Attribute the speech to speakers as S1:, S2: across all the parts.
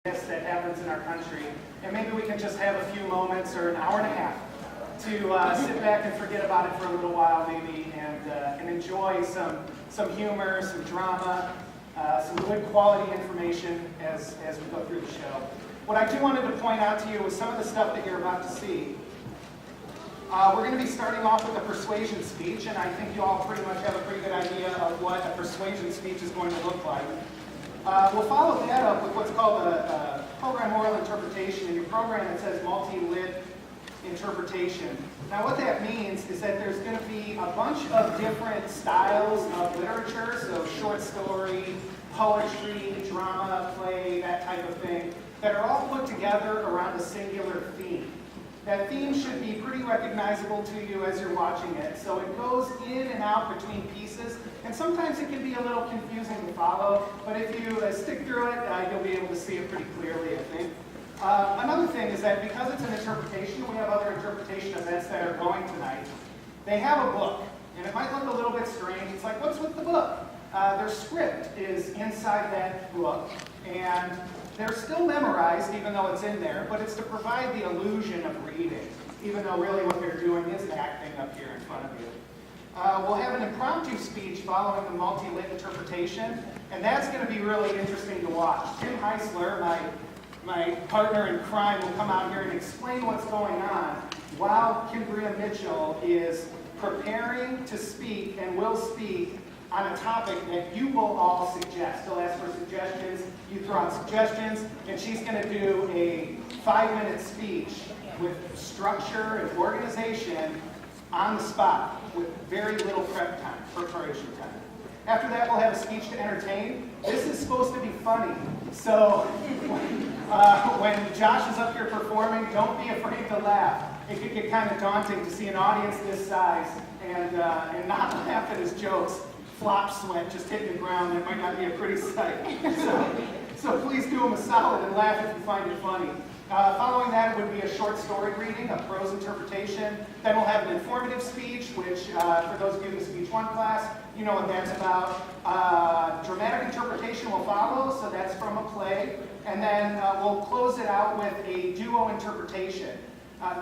S1: that happens in our country, and maybe we can just have a few moments or an hour and a half to sit back and forget about it for a little while maybe, and enjoy some humor, some drama, some good quality information as we go through the show. What I do wanted to point out to you was some of the stuff that you're about to see. We're going to be starting off with a persuasion speech, and I think you all pretty much have a pretty good idea of what a persuasion speech is going to look like. We'll follow that up with what's called a program oral interpretation. In your program it says multi-lit interpretation. Now what that means is that there's going to be a bunch of different styles of literature, so short story, poetry, drama, play, that type of thing, that are all put together around a singular theme. That theme should be pretty recognizable to you as you're watching it. So it goes in and out between pieces, and sometimes it can be a little confusing to follow, but if you stick through it, you'll be able to see it pretty clearly, I think. Another thing is that because it's an interpretation, we have other interpretation events that are going tonight. They have a book, and it might look a little bit strange. It's like, what's with the book? Their script is inside that book, and they're still memorized, even though it's in there, but it's to provide the illusion of reading, even though really what they're doing is acting up here in front of you. We'll have an impromptu speech following the multi-lit interpretation, and that's going to be really interesting to watch. Tim Heisler, my partner in crime, will come out here and explain what's going on while Kimbria Mitchell is preparing to speak and will speak on a topic that you will all suggest. He'll ask for suggestions, you throw out suggestions, and she's going to do a 5-minute speech with structure and organization on the spot with very little prep time, preparation time. After that, we'll have a speech to entertain. This is supposed to be funny, so when Josh is up here performing, don't be afraid to laugh. It could get kind of daunting to see an audience this size and not laugh at his jokes. Flop sweat just hitting the ground. That might not be a pretty sight. So please do him a solid and laugh if you find it funny. Following that would be a short story reading, a prose interpretation. Then we'll have an informative speech, which for those of you in the Speech 1 class, you know what that's about. Dramatic interpretation will follow, so that's from a play. And then we'll close it out with a duo interpretation.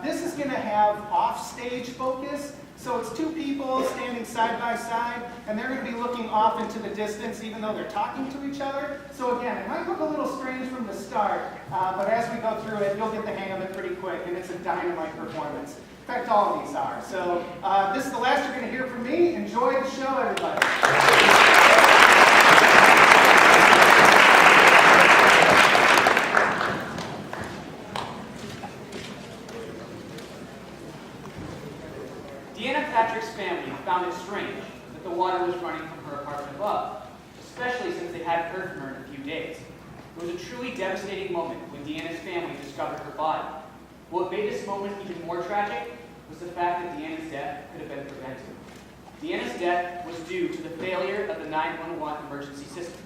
S1: This is going to have off-stage focus. So it's two people standing side by side, and they're going to be looking off into the distance even though they're talking to each other. So again, it might look a little strange from the start, but as we go through it, you'll get the hang of it pretty quick, and it's a dynamite performance. In fact, all of these are. So this is the last you're going to hear from me. Enjoy the show, everybody.
S2: Deanna Patrick's family found it strange that the water was running from her apartment above, especially since they hadn't heard from her in a few days. It was a truly devastating moment when Deanna's family discovered her body. What made this moment even more tragic was the fact that Deanna's death could have been prevented. Deanna's death was due to the failure of the 911 emergency system.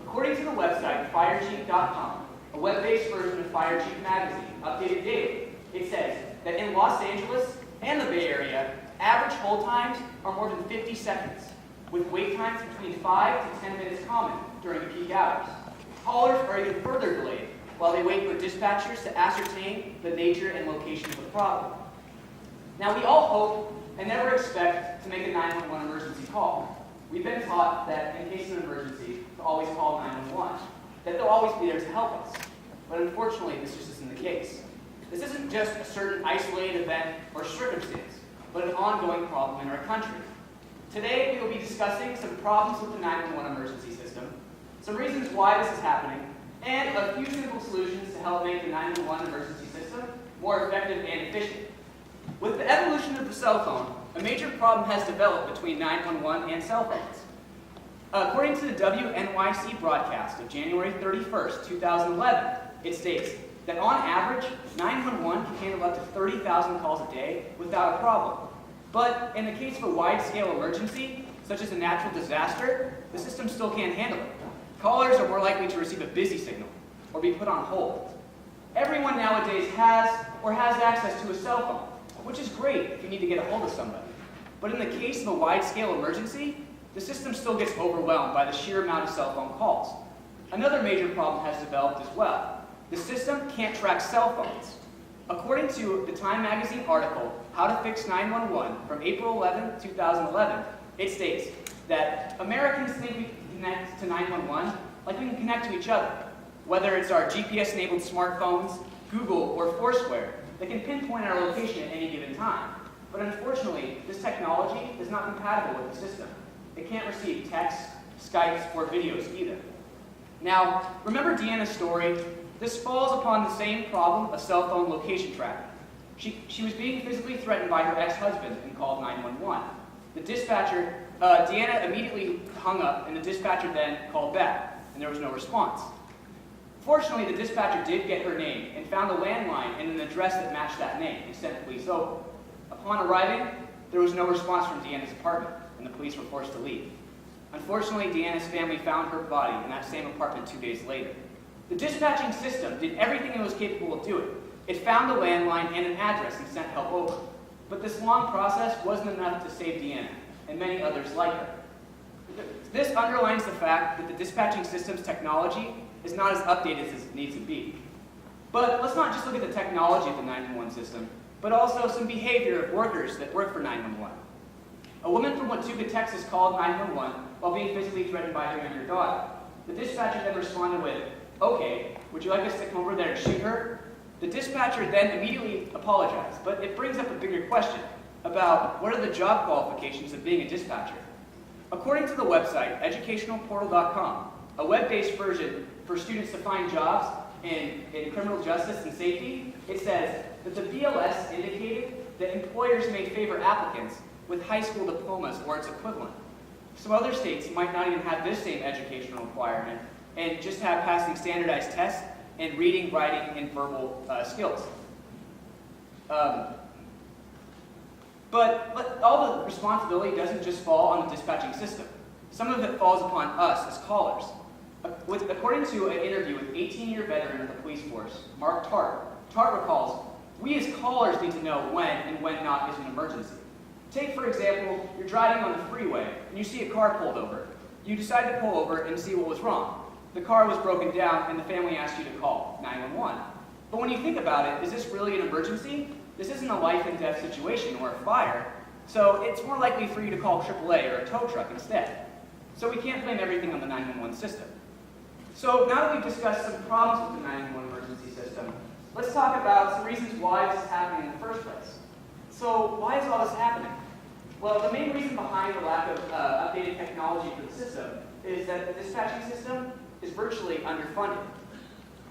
S2: According to the website FireChief.com, a web-based version of FireChief magazine, updated daily, it says that in Los Angeles and the Bay Area, average hold times are more than 50 seconds, with wait times between 5 to 10 minutes common during peak hours. Callers are even further delayed while they wait for dispatchers to ascertain the nature and location of the problem. Now, we all hope and never expect to make a 911 emergency call. We've been taught that in case of an emergency, to always call 911, that they'll always be there to help us. But unfortunately, this just isn't the case. This isn't just a certain isolated event or circumstance, but an ongoing problem in our country. Today, we will be discussing some problems with the 911 emergency system, some reasons why this is happening, and a few simple solutions to help make the 911 emergency system more effective and efficient. With the evolution of the cell phone, a major problem has developed between 911 and cell phones. According to the WNYC broadcast of January 31st, 2011, it states that on average, 911 can handle up to 30,000 calls a day without a problem. But in the case of a wide-scale emergency, such as a natural disaster, the system still can't handle it. Callers are more likely to receive a busy signal or be put on hold. Everyone nowadays has access to a cell phone, which is great if you need to get a hold of somebody. But in the case of a wide-scale emergency, the system still gets overwhelmed by the sheer amount of cell phone calls. Another major problem has developed as well. The system can't track cell phones. According to the Time magazine article, How to Fix 911, from April 11, 2011, it states that Americans think we can connect to 911 like we can connect to each other. Whether it's our GPS-enabled smartphones, Google, or Foursquare, they can pinpoint our location at any given time. But unfortunately, this technology is not compatible with the system. It can't receive texts, Skypes, or videos either. Now, remember Deanna's story? This falls upon the same problem of cell phone location tracking. She was being physically threatened by her ex-husband and called 911. The dispatcher, Deanna immediately hung up, and the dispatcher then called back, and there was no response. Fortunately, the dispatcher did get her name and found a landline and an address that matched that name and sent the police over. Upon arriving, there was no response from Deanna's apartment, and the police were forced to leave. Unfortunately, Deanna's family found her body in that same apartment 2 days later. The dispatching system did everything it was capable of doing. It found the landline and an address and sent help over. But this long process wasn't enough to save Deanna, and many others like her. This underlines the fact that the dispatching system's technology is not as updated as it needs to be. But let's not just look at the technology of the 911 system, but also some behavior of workers that work for 911. A woman from Wautuka, Texas called 911 while being physically threatened by her younger daughter. The dispatcher then responded with, "Okay, would you like us to come over there and shoot her?" The dispatcher then immediately apologized, but it brings up a bigger question about what are the job qualifications of being a dispatcher. According to the website, educationalportal.com, a web-based version for students to find jobs in criminal justice and safety, it says that the BLS indicated that employers may favor applicants with high school diplomas or its equivalent. Some other states might not even have this same educational requirement and just have passing standardized tests in reading, writing, and verbal skills. But all the responsibility doesn't just fall on the dispatching system. Some of it falls upon us as callers. According to an interview with 18-year veteran of the police force, Mark Tart recalls, "We as callers need to know when and when not is an emergency. Take, for example, you're driving on the freeway and you see a car pulled over. You decide to pull over and see what was wrong. The car was broken down and the family asked you to call 911. But when you think about it, is this really an emergency? This isn't a life and death situation or a fire, so it's more likely for you to call AAA or a tow truck instead. So we can't blame everything on the 911 system. So now that we've discussed some problems with the 911 emergency system, let's talk about some reasons why this is happening in the first place. So why is all this happening? Well, the main reason behind the lack of updated technology for the system is that the dispatching system is virtually underfunded.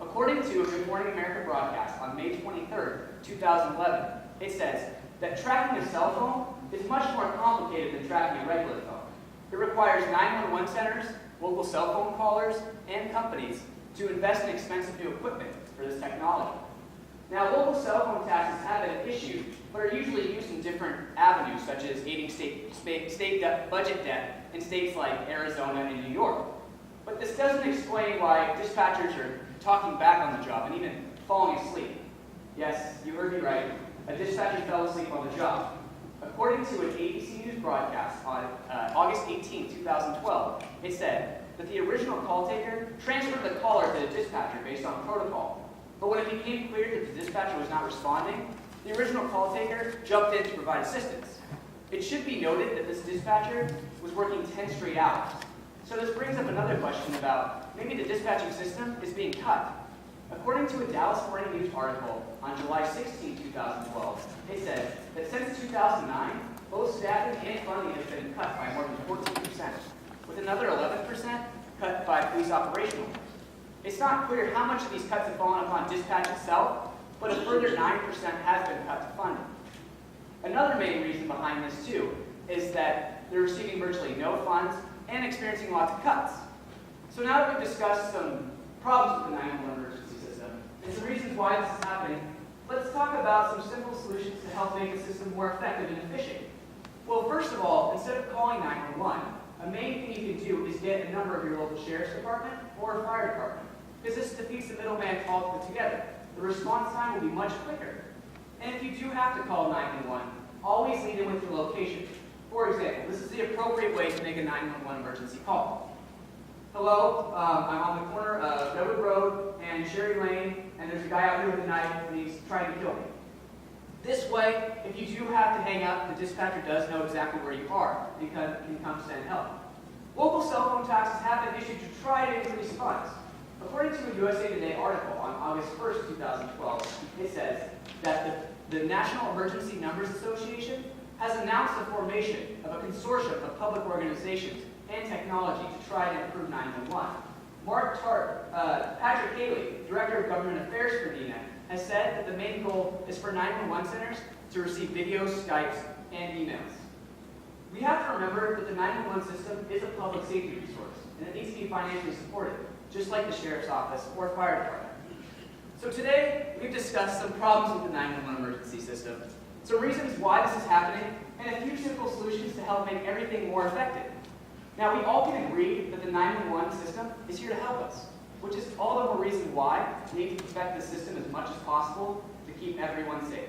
S2: According to a Good Morning America broadcast on May 23rd, 2011, it says that tracking a cell phone is much more complicated than tracking a regular phone. It requires 911 centers, local cell phone callers, and companies to invest in expensive new equipment for this technology. Now, local cell phone taxes have been an issue, but are usually used in different avenues, such as aiding state budget debt in states like Arizona and New York. But this doesn't explain why dispatchers are talking back on the job and even falling asleep. Yes, you heard me right. A dispatcher fell asleep on the job. According to an ABC News broadcast on August 18, 2012, it said that the original call taker transferred the caller to the dispatcher based on protocol. But when it became clear that the dispatcher was not responding, the original call taker jumped in to provide assistance. It should be noted that this dispatcher was working 10 straight hours. So this brings up another question about maybe the dispatching system is being cut. According to a Dallas Morning News article on July 16, 2012, it said that since 2009, both staffing and funding has been cut by more than 14%, with another 11% cut by police operational. It's not clear how much of these cuts have fallen upon dispatch itself, but a further 9% has been cut to funding. Another main reason behind this, too, is that they're receiving virtually no funds and experiencing lots of cuts. So now that we've discussed some problems with the 911 emergency system and some reasons why this is happening, let's talk about some simple solutions to help make the system more effective and efficient. Well, first of all, instead of calling 911, a main thing you can do is get a number of your local sheriff's department or fire department, because this defeats the middleman call put together. The response time will be much quicker. And if you do have to call 911, always lead in with your location. For example, this is the appropriate way to make a 911 emergency call. Hello, I'm on the corner of Redwood Road and Cherry Lane, and there's a guy out here with a knife, and he's trying to kill me. This way, if you do have to hang up, the dispatcher does know exactly where you are, and can come send help. Local cell phone taxes have been issued to try to increase funds. According to a USA Today article on August 1st, 2012, it says that the National Emergency Numbers Association has announced the formation of a consortium of public organizations and technology to try to improve 911. Patrick Haley, Director of Government Affairs for DNET, has said that the main goal is for 911 centers to receive videos, Skypes, and emails. We have to remember that the 911 system is a public safety resource, and it needs to be financially supported, just like the Sheriff's Office or Fire Department. So today, we've discussed some problems with the 911 emergency system, some reasons why this is happening, and a few simple solutions to help make everything more effective. Now, we all can agree that the 911 system is here to help us, which is all the more reason why we need to perfect the system as much as possible to keep everyone safe.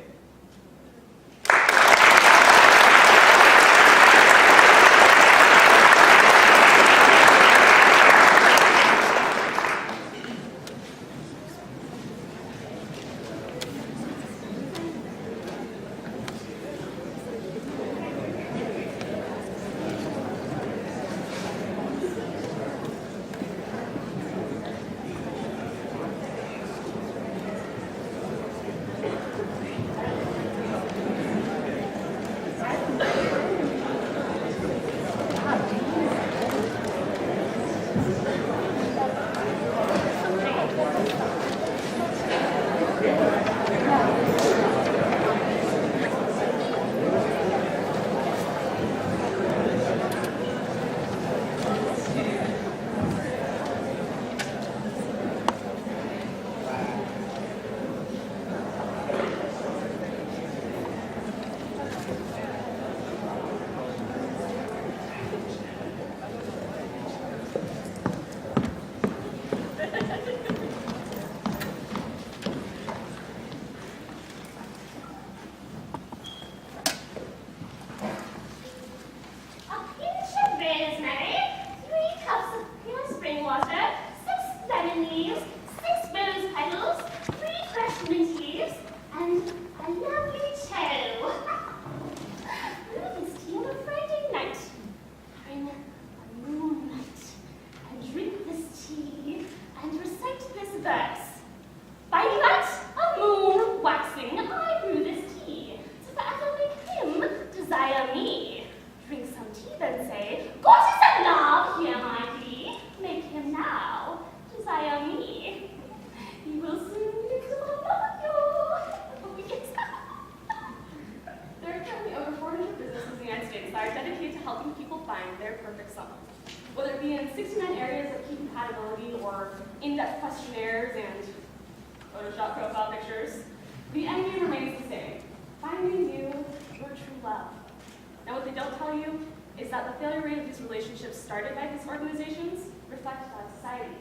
S3: In-depth questionnaires and Photoshop profile pictures, the end game remains the same: finding you your true love. Now, what they don't tell you is that the failure rate of these relationships started by these organizations reflect our society.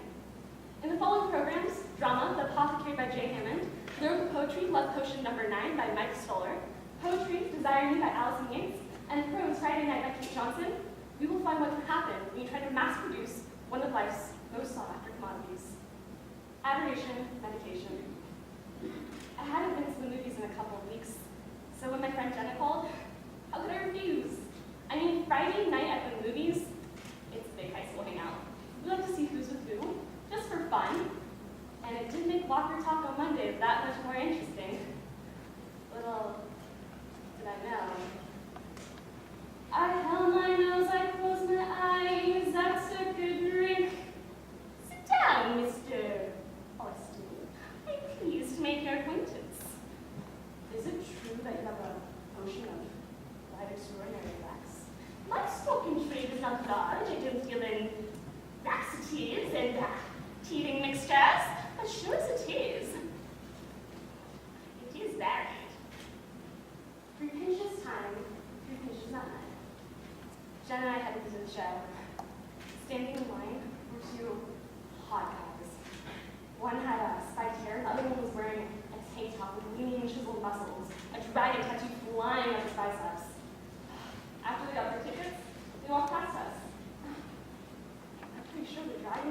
S3: In the following programs, drama, The Apothecary by Jay Hammond, lyrical poetry, Love Potion No. 9 by Mike Stoller, poetry, Desire Me by Allison Yates, and prose, Friday Night by Kate Johnson, we will find what can happen when you try to mass produce one of life's most sought-after commodities: adoration, medication. I hadn't been to the movies in a couple of weeks, so when my friend Jenna called, how could I refuse? I mean, Friday night at the movies, it's a big high school hangout. We like to see who's with who, just for fun, and it did make Walker Talk on Monday that much more interesting. Little did I know. I held my nose, I closed my eyes, I took a drink. Sit down, Mr. Austin. I'm pleased to make your acquaintance. Is it true that you have a potion of quite extraordinary effects? My stock in trade is not large. I don't deal in laxatives and teething mixtures, but sure as it is varied. 3 pinches time, 3 pinches not none. Jen and I had to visit the show. Standing in line were 2 hot guys. One had a spiked hair, the other one was wearing a tank top with lean, chiseled muscles, a dragon tattoo flying up his biceps. After they got their tickets, they walked past us. I'm pretty sure the dragon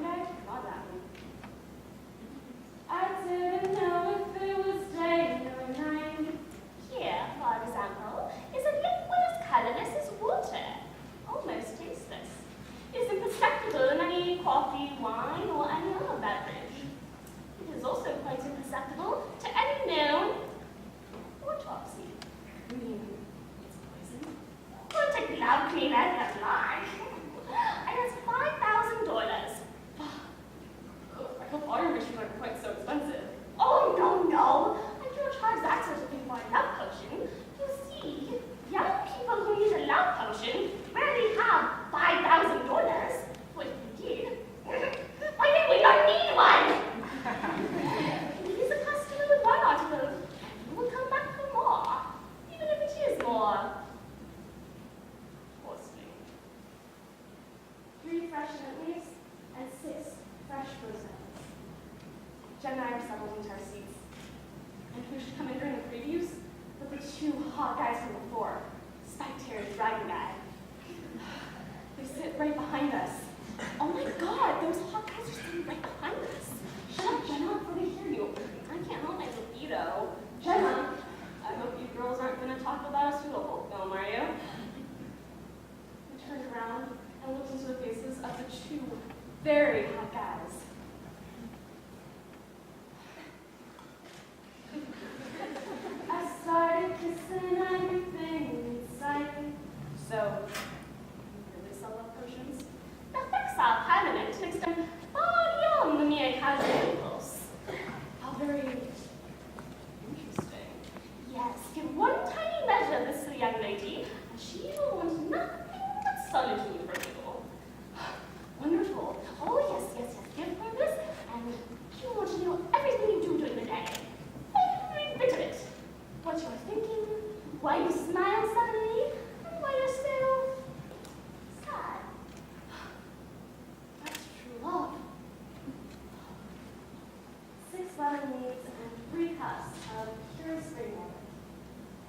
S3: us of pure spring moment.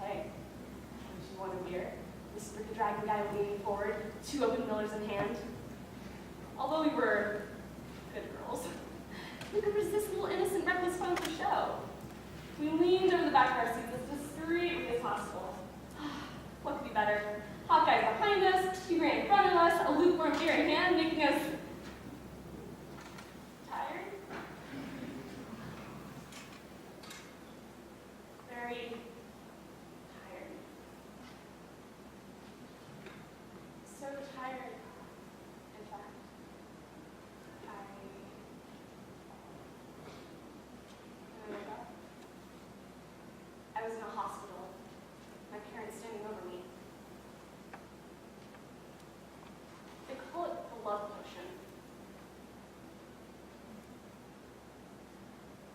S3: Hey, don't you want a beer? Whispered the dragon guy leaning forward, 2 open millers in hand. Although we were good girls, we could resist a little innocent, reckless fun for show. We leaned over the back of our seats as discreetly as possible. What could be better? Hot guys behind us, Hugh Grant in front of us, a lukewarm beer in hand, making us tired. Very tired. So tired, in fact. When I woke up, I was in a hospital, my parents standing over me. They call it the love potion.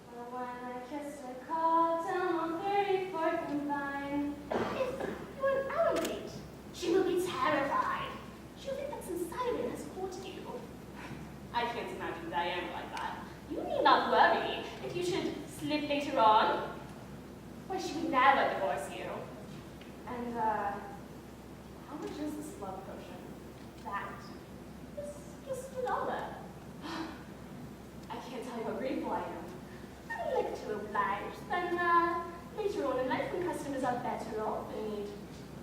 S3: But when I kissed her, called down on 34th and Vine, if you were an elevate, she would be terrified. She would think that some siren has caught you. I can't imagine Diana like that. You need not worry if you should slip later on. Why, she would never divorce you. And, how much is this love potion? That. Just $1. I can't tell you how grateful I am. I like to oblige. Then, later on in life, when customers are better off and need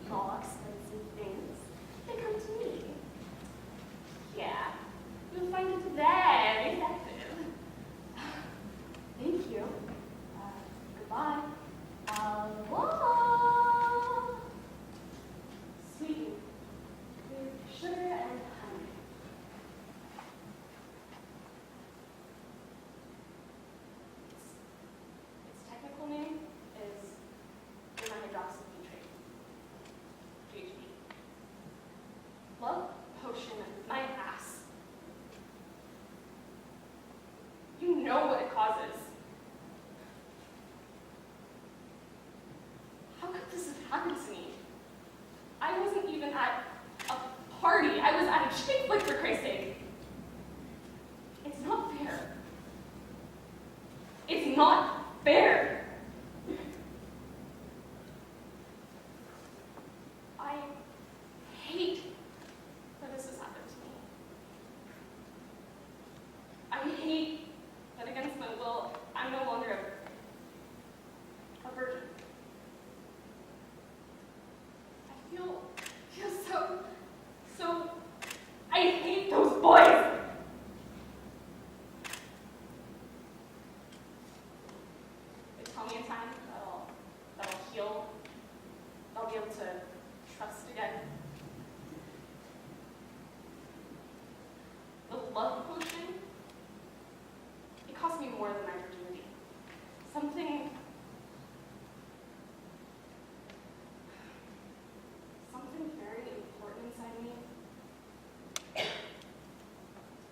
S3: more expensive things, they come to me. Yeah, you'll find it very effective. Thank you. Goodbye. Au revoir. Sweetened with sugar and honey. Its technical name is hydroxybutyric, GHB. Love potion, my ass. You know what it causes. How could this have happened to me? I wasn't even at a party. I was at a chick flick, for Christ's sake. It's not fair. It's not fair. I hate that this has happened to me. I hate that against my will, I'm no longer a virgin. I feel so, I hate those boys. They tell me in time that'll heal. I'll be able to trust again. The love potion, it cost me more than my virginity. Something very important inside me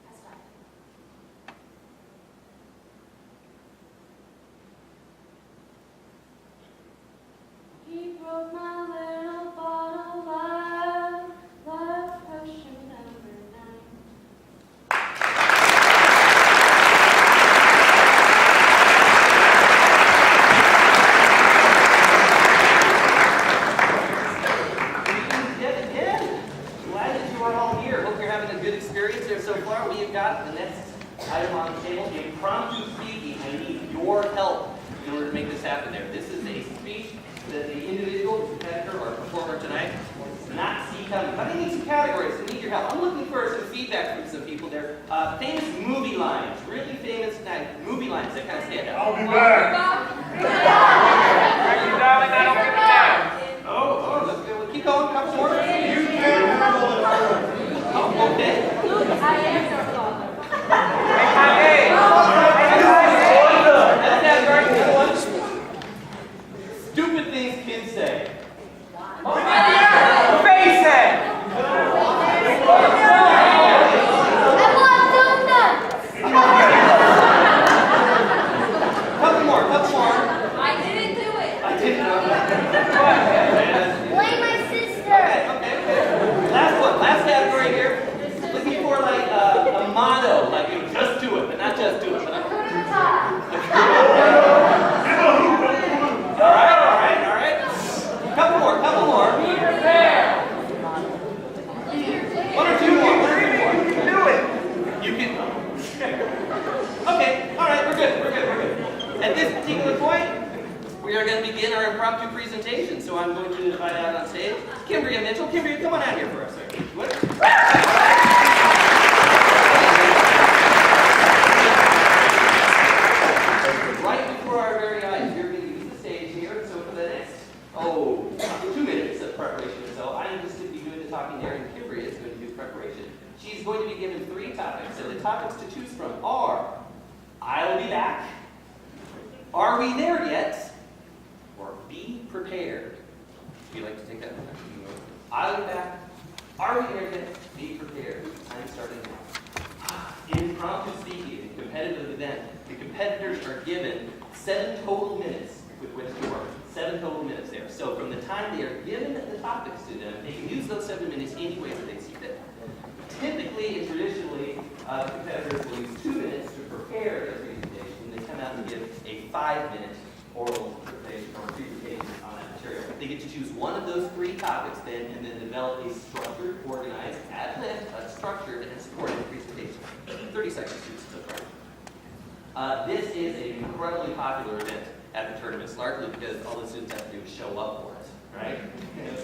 S3: has died. He broke my little bottle of love potion number 9.
S4: Yet again, glad that you are all here. Hope you're having a good experience here so far. We have got the next item on the table, impromptu speaking. I need your help in order to make this happen there. This is a speech that the individual, the competitor, or performer tonight does not see coming. But I need some categories. I need your help. I'm looking for some feedback from some people there. Famous movie lines, really famous movie lines that kind of stand out.
S5: I'll be back.
S6: Thank you, darling. I don't give a damn.
S4: Oh, let's go. Keep going. Couple more.
S5: You can't handle it.
S4: Oh, okay.
S3: I am your father.
S6: Hey,
S4: That's that very good one. Stupid things kids say.
S6: face it.
S3: I want donuts.
S4: Couple more. this particular point, we are going to begin our impromptu presentation. So I'm going to invite out on stage Kimberly Mitchell. Kimberly, come on out here for a second. What? Right before our very eyes, you're going to use the stage here. So for the next, 2 minutes of preparation or so, I'm just going to be doing the talking there, and Kimberly is going to do preparation. She's going to be given 3 topics, and the topics to choose from are, I'll be back, are we there yet, or be prepared. Would you like to take that one? I'll be back, are we there yet, be prepared. I'm starting now. Impromptu speaking, a competitive event. The competitors are given 7 total minutes with which to work. 7 total minutes there. So from the time they are given the topics to them, they can use those 7 minutes any way that they see fit. Typically and traditionally, the competitors will use 2 minutes to prepare their presentation. They come out and give a 5-minute oral presentation or presentation on that material. They get to choose one of those 3 topics then, and then develop a structured, organized, ad-lib, structured, and supported presentation. 30 seconds to start. This is an incredibly popular event at the tournaments, largely because all the students have to do is show up for it, right?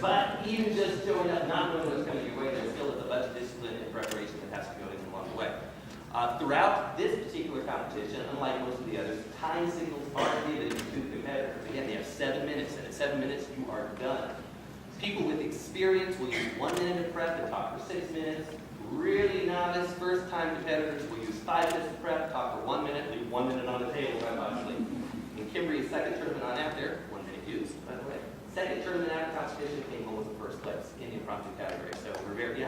S4: But even just showing up, not knowing what's coming your way, there still is a bunch of discipline and preparation that has to go in along the way. Throughout this particular competition, unlike most of the others, time signals are given to the competitors. Again, they have 7 minutes, and at 7 minutes, you are done. People with experience will use 1 minute of prep and talk for 6 minutes. Really novice, first-time competitors will use 5 minutes of prep, talk for 1 minute, leave 1 minute on the table, quite obviously. In Kimberly's second tournament on after, 1 minute used, by the way. Second tournament after competition came home with the first place in the impromptu category. So we're very,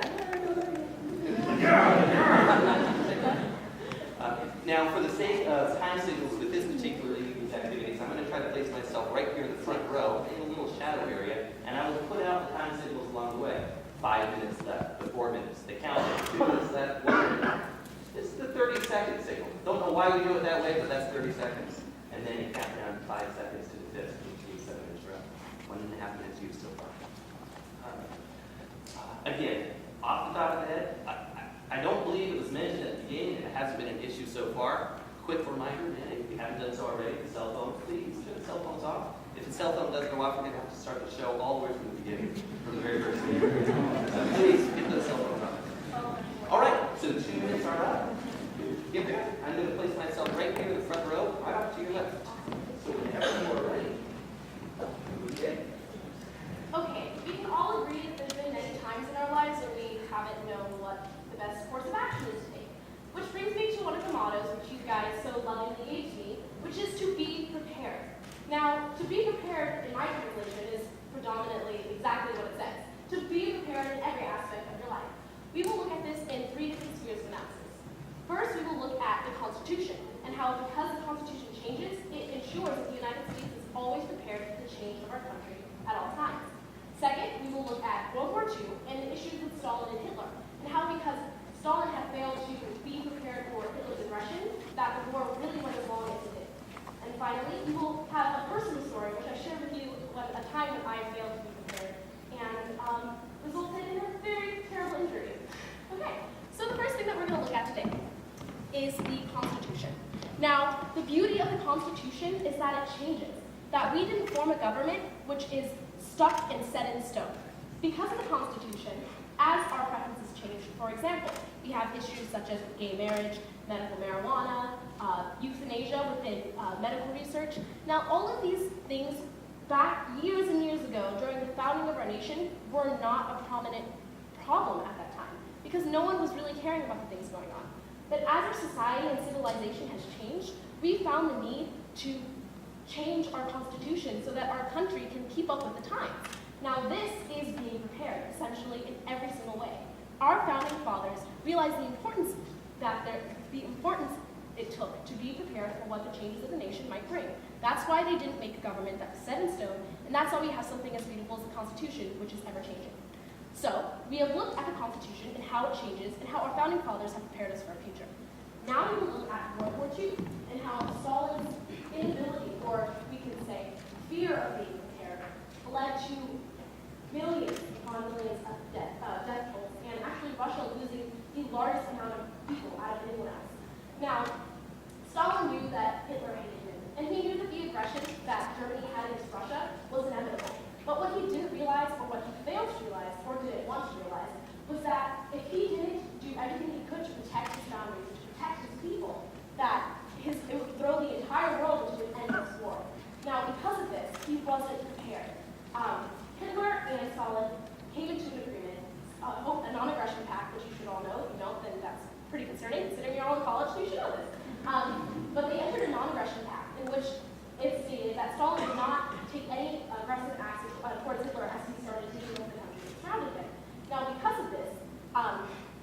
S4: now, for the sake of time signals with this particular these activities, I'm going to try to place myself right here in the front row in a little shadow area, and I will put out the time signals along the way. 5 minutes left, the 4 minutes, the countdown, 2 minutes left, 1 minute. This is the 30-second signal. Don't know why we do it that way, but that's 30 seconds. And then you count down 5 seconds to the 5th, which means 7 minutes left. 1.5 minutes used so far. Again, off the top of the head, I don't believe it was mentioned at the beginning, and it hasn't been an issue so far. Quick reminder, man, if you haven't done so already, the cell phone, please turn the cell phones off. If the cell phone does go off, we're going to have to start the show all the way from the beginning, from the very first minute. So please, get those cell phones off. All right, so 2 minutes are up. Get there. I'm going to place myself right here in the front row, right off to your left. So whenever you are ready, okay.
S3: Okay, we can all agree that there's been many times in our lives when we haven't known what the best course of action is to take. Which brings me to one of the mottos which you guys so lovingly gave to me, which is to be prepared. Now, to be prepared in my translation is predominantly exactly what it says. To be prepared in every aspect of your life. We will look at this in 3 different spheres of analysis. First, we will look at the Constitution and how because the Constitution changes, it ensures that the United States is always prepared for the change of our country at all times. Second, we will look at World War II and the issues with Stalin and Hitler, and how because Stalin had failed to be prepared for Hitler's aggression, that the war really went as long as it did. And finally, we will have a personal story, which I shared with you at a time when I failed to be prepared, and resulted in a very terrible injury. Okay, so the first thing that we're going to look at today is the Constitution. Now, the beauty of the Constitution is that it changes, that we didn't form a government which is stuck and set in stone. Because of the Constitution, as our preferences change, for example, we have issues such as gay marriage, medical marijuana, euthanasia within medical research. Now, all of these things back years and years ago during the founding of our nation were not a prominent problem at that time because no one was really caring about the things going on. But as our society and civilization has changed, we found the need to change our Constitution so that our country can keep up with the times. Now this is being prepared, essentially in every single way. Our founding fathers realized the importance it took to be prepared for what the changes of the nation might bring. That's why they didn't make a government that was set in stone, and that's why we have something as beautiful as the Constitution, which is ever-changing. So, we have looked at the Constitution and how it changes and how our founding fathers have prepared us for our future. Now we will look at World War II and how Stalin's inability, or we can say fear of being prepared, led to millions upon millions of death tolls, and actually Russia losing the largest amount of people out of anyone else. Now, Stalin knew that Hitler hated him, and he knew that wasn't prepared. Hitler and Stalin came into an agreement, a non-aggression pact, which you should all know. If you don't, then that's pretty concerning. Considering you're all in college, so you should know this. But they entered a non-aggression pact in which it stated that Stalin would not take any aggressive acts towards Hitler as he started taking over the country that surrounded him. Now, because of this,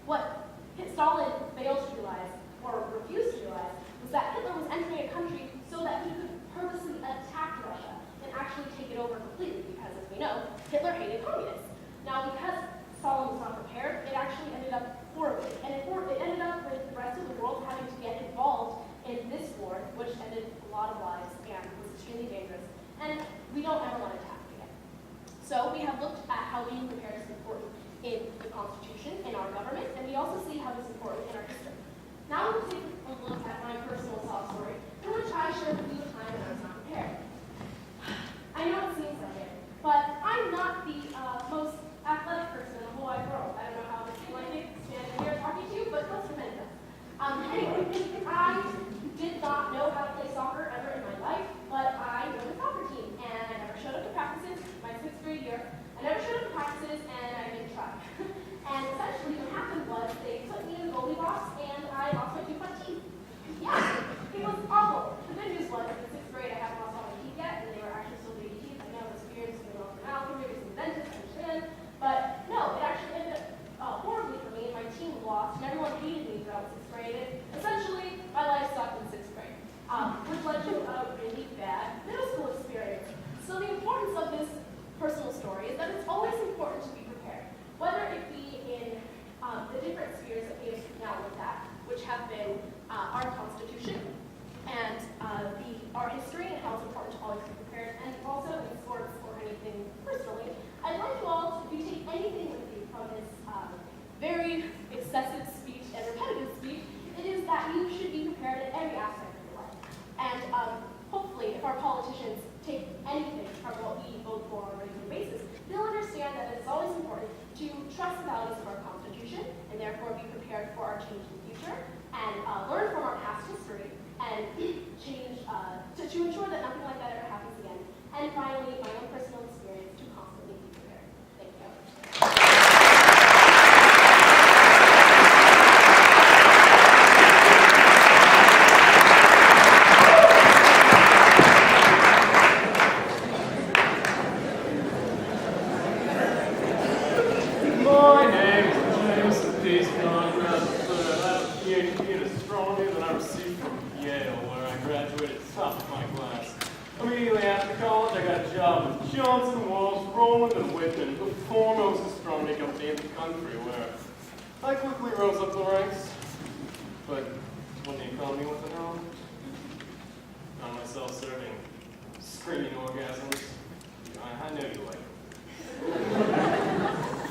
S3: what Stalin failed to realize, or refused to realize, was that Hitler was entering a country so that he could purposely attack Russia and actually take it over completely, because, as we know, Hitler hated communists. Now, because Stalin was not prepared, it actually ended up horribly, and it ended up with the rest of the world having to get involved in this war, which ended a lot of lives and was extremely dangerous, and we don't ever want it to happen again. So we have looked at how being prepared is important in the Constitution, in our government, and we also see how it's important in our history. Now we'll take a look at my personal sob story, in which I shared with you a time when I was not prepared. I know it seems like it, but I'm not the most athletic person in the whole wide world. I don't know how this is like it, standing here talking to you, but most of it does. Anyway, I did not know how to play soccer ever in my life, but I joined a soccer team, and I never showed up to practices my 6th grade year. I never showed up to practices, and I didn't try. And essentially what happened was they put me in the goalie box, and I lost my 2 front teeth. Yeah, it was awful. The good news was, in 6th grade, I hadn't lost all my teeth yet, and they were actually still baby teeth. I know it's weird, so they were off out, maybe some dentist, I understand. But no, it actually ended up horribly for me, and my team lost, and everyone hated me throughout 6th grade. And essentially, my life sucked in 6th grade, which led to a really bad middle school experience. So the importance of this personal story is that it's always important to be prepared, whether it be in the different spheres that we have now looked at, which have been our Constitution and our history and how it's important to always be prepared, and also in sports or anything personally. I'd like you all, if you take anything with you from this very excessive speech and repetitive speech, it is that you should be prepared in every aspect of your life. And hopefully, if our politicians take anything from what we vote for on a regular basis, they'll understand that it's always important to trust the values of our Constitution and therefore be prepared for our change in the future and learn from our past history and change to ensure that nothing like that ever happens again. And finally, my own personal experience to constantly be prepared. Thank you.
S6: My name is James Peace Conrad III. I have a PhD in astronomy that I received from Yale, where I graduated top of my class. Immediately after college, I got a job with Johnson, Walsh, Rowland, and Whitman, the foremost astronomy company in the country, where I quickly rose up the ranks. But when the economy went down, I found myself serving screaming orgasms. I know you like it.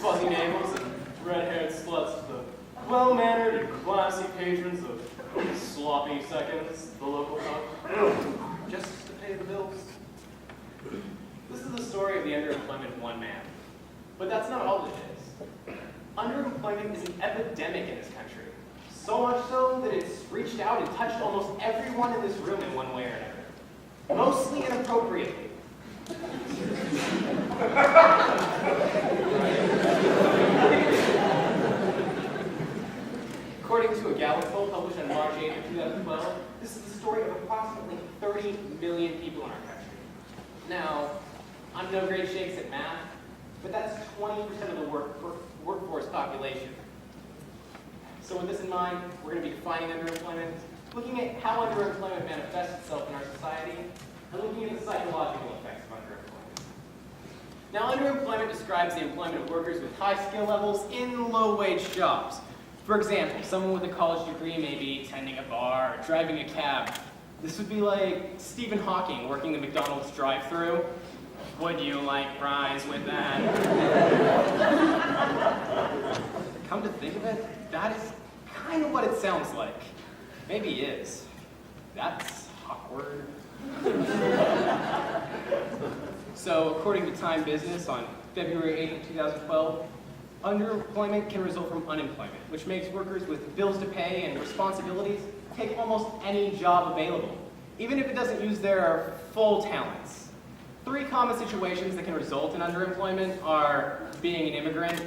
S6: Fuzzy neighbors and red-haired sluts to the well-mannered and classy patrons of sloppy seconds, the local pub, just to pay the bills. This is the story of the underemployment of one man. But that's not all it is. Underemployment is an epidemic in this country. So much so that it's reached out and touched almost everyone in this room in one way or another. Mostly inappropriately. According to a Gallup poll published on March 8, 2012, this is the story of approximately 30 million people in our country. Now, I'm no great shakes at math, but that's 20% of the workforce population. So with this in mind, we're going to be defining underemployment, looking at how underemployment manifests itself in our society, and looking at the psychological effects of underemployment. Now, underemployment describes the employment of workers with high skill levels in low-wage jobs. For example, someone with a college degree may be tending a bar or driving a cab. This would be like Stephen Hawking working the McDonald's drive-thru. Would you like fries with that? Come to think of it, that is kind of what it sounds like. Maybe is. That's awkward. So, according to Time Business on February 8, 2012, underemployment can result from unemployment, which makes workers with bills to pay and responsibilities take almost any job available, even if it doesn't use their full talents. Three common situations that can result in underemployment are being an immigrant,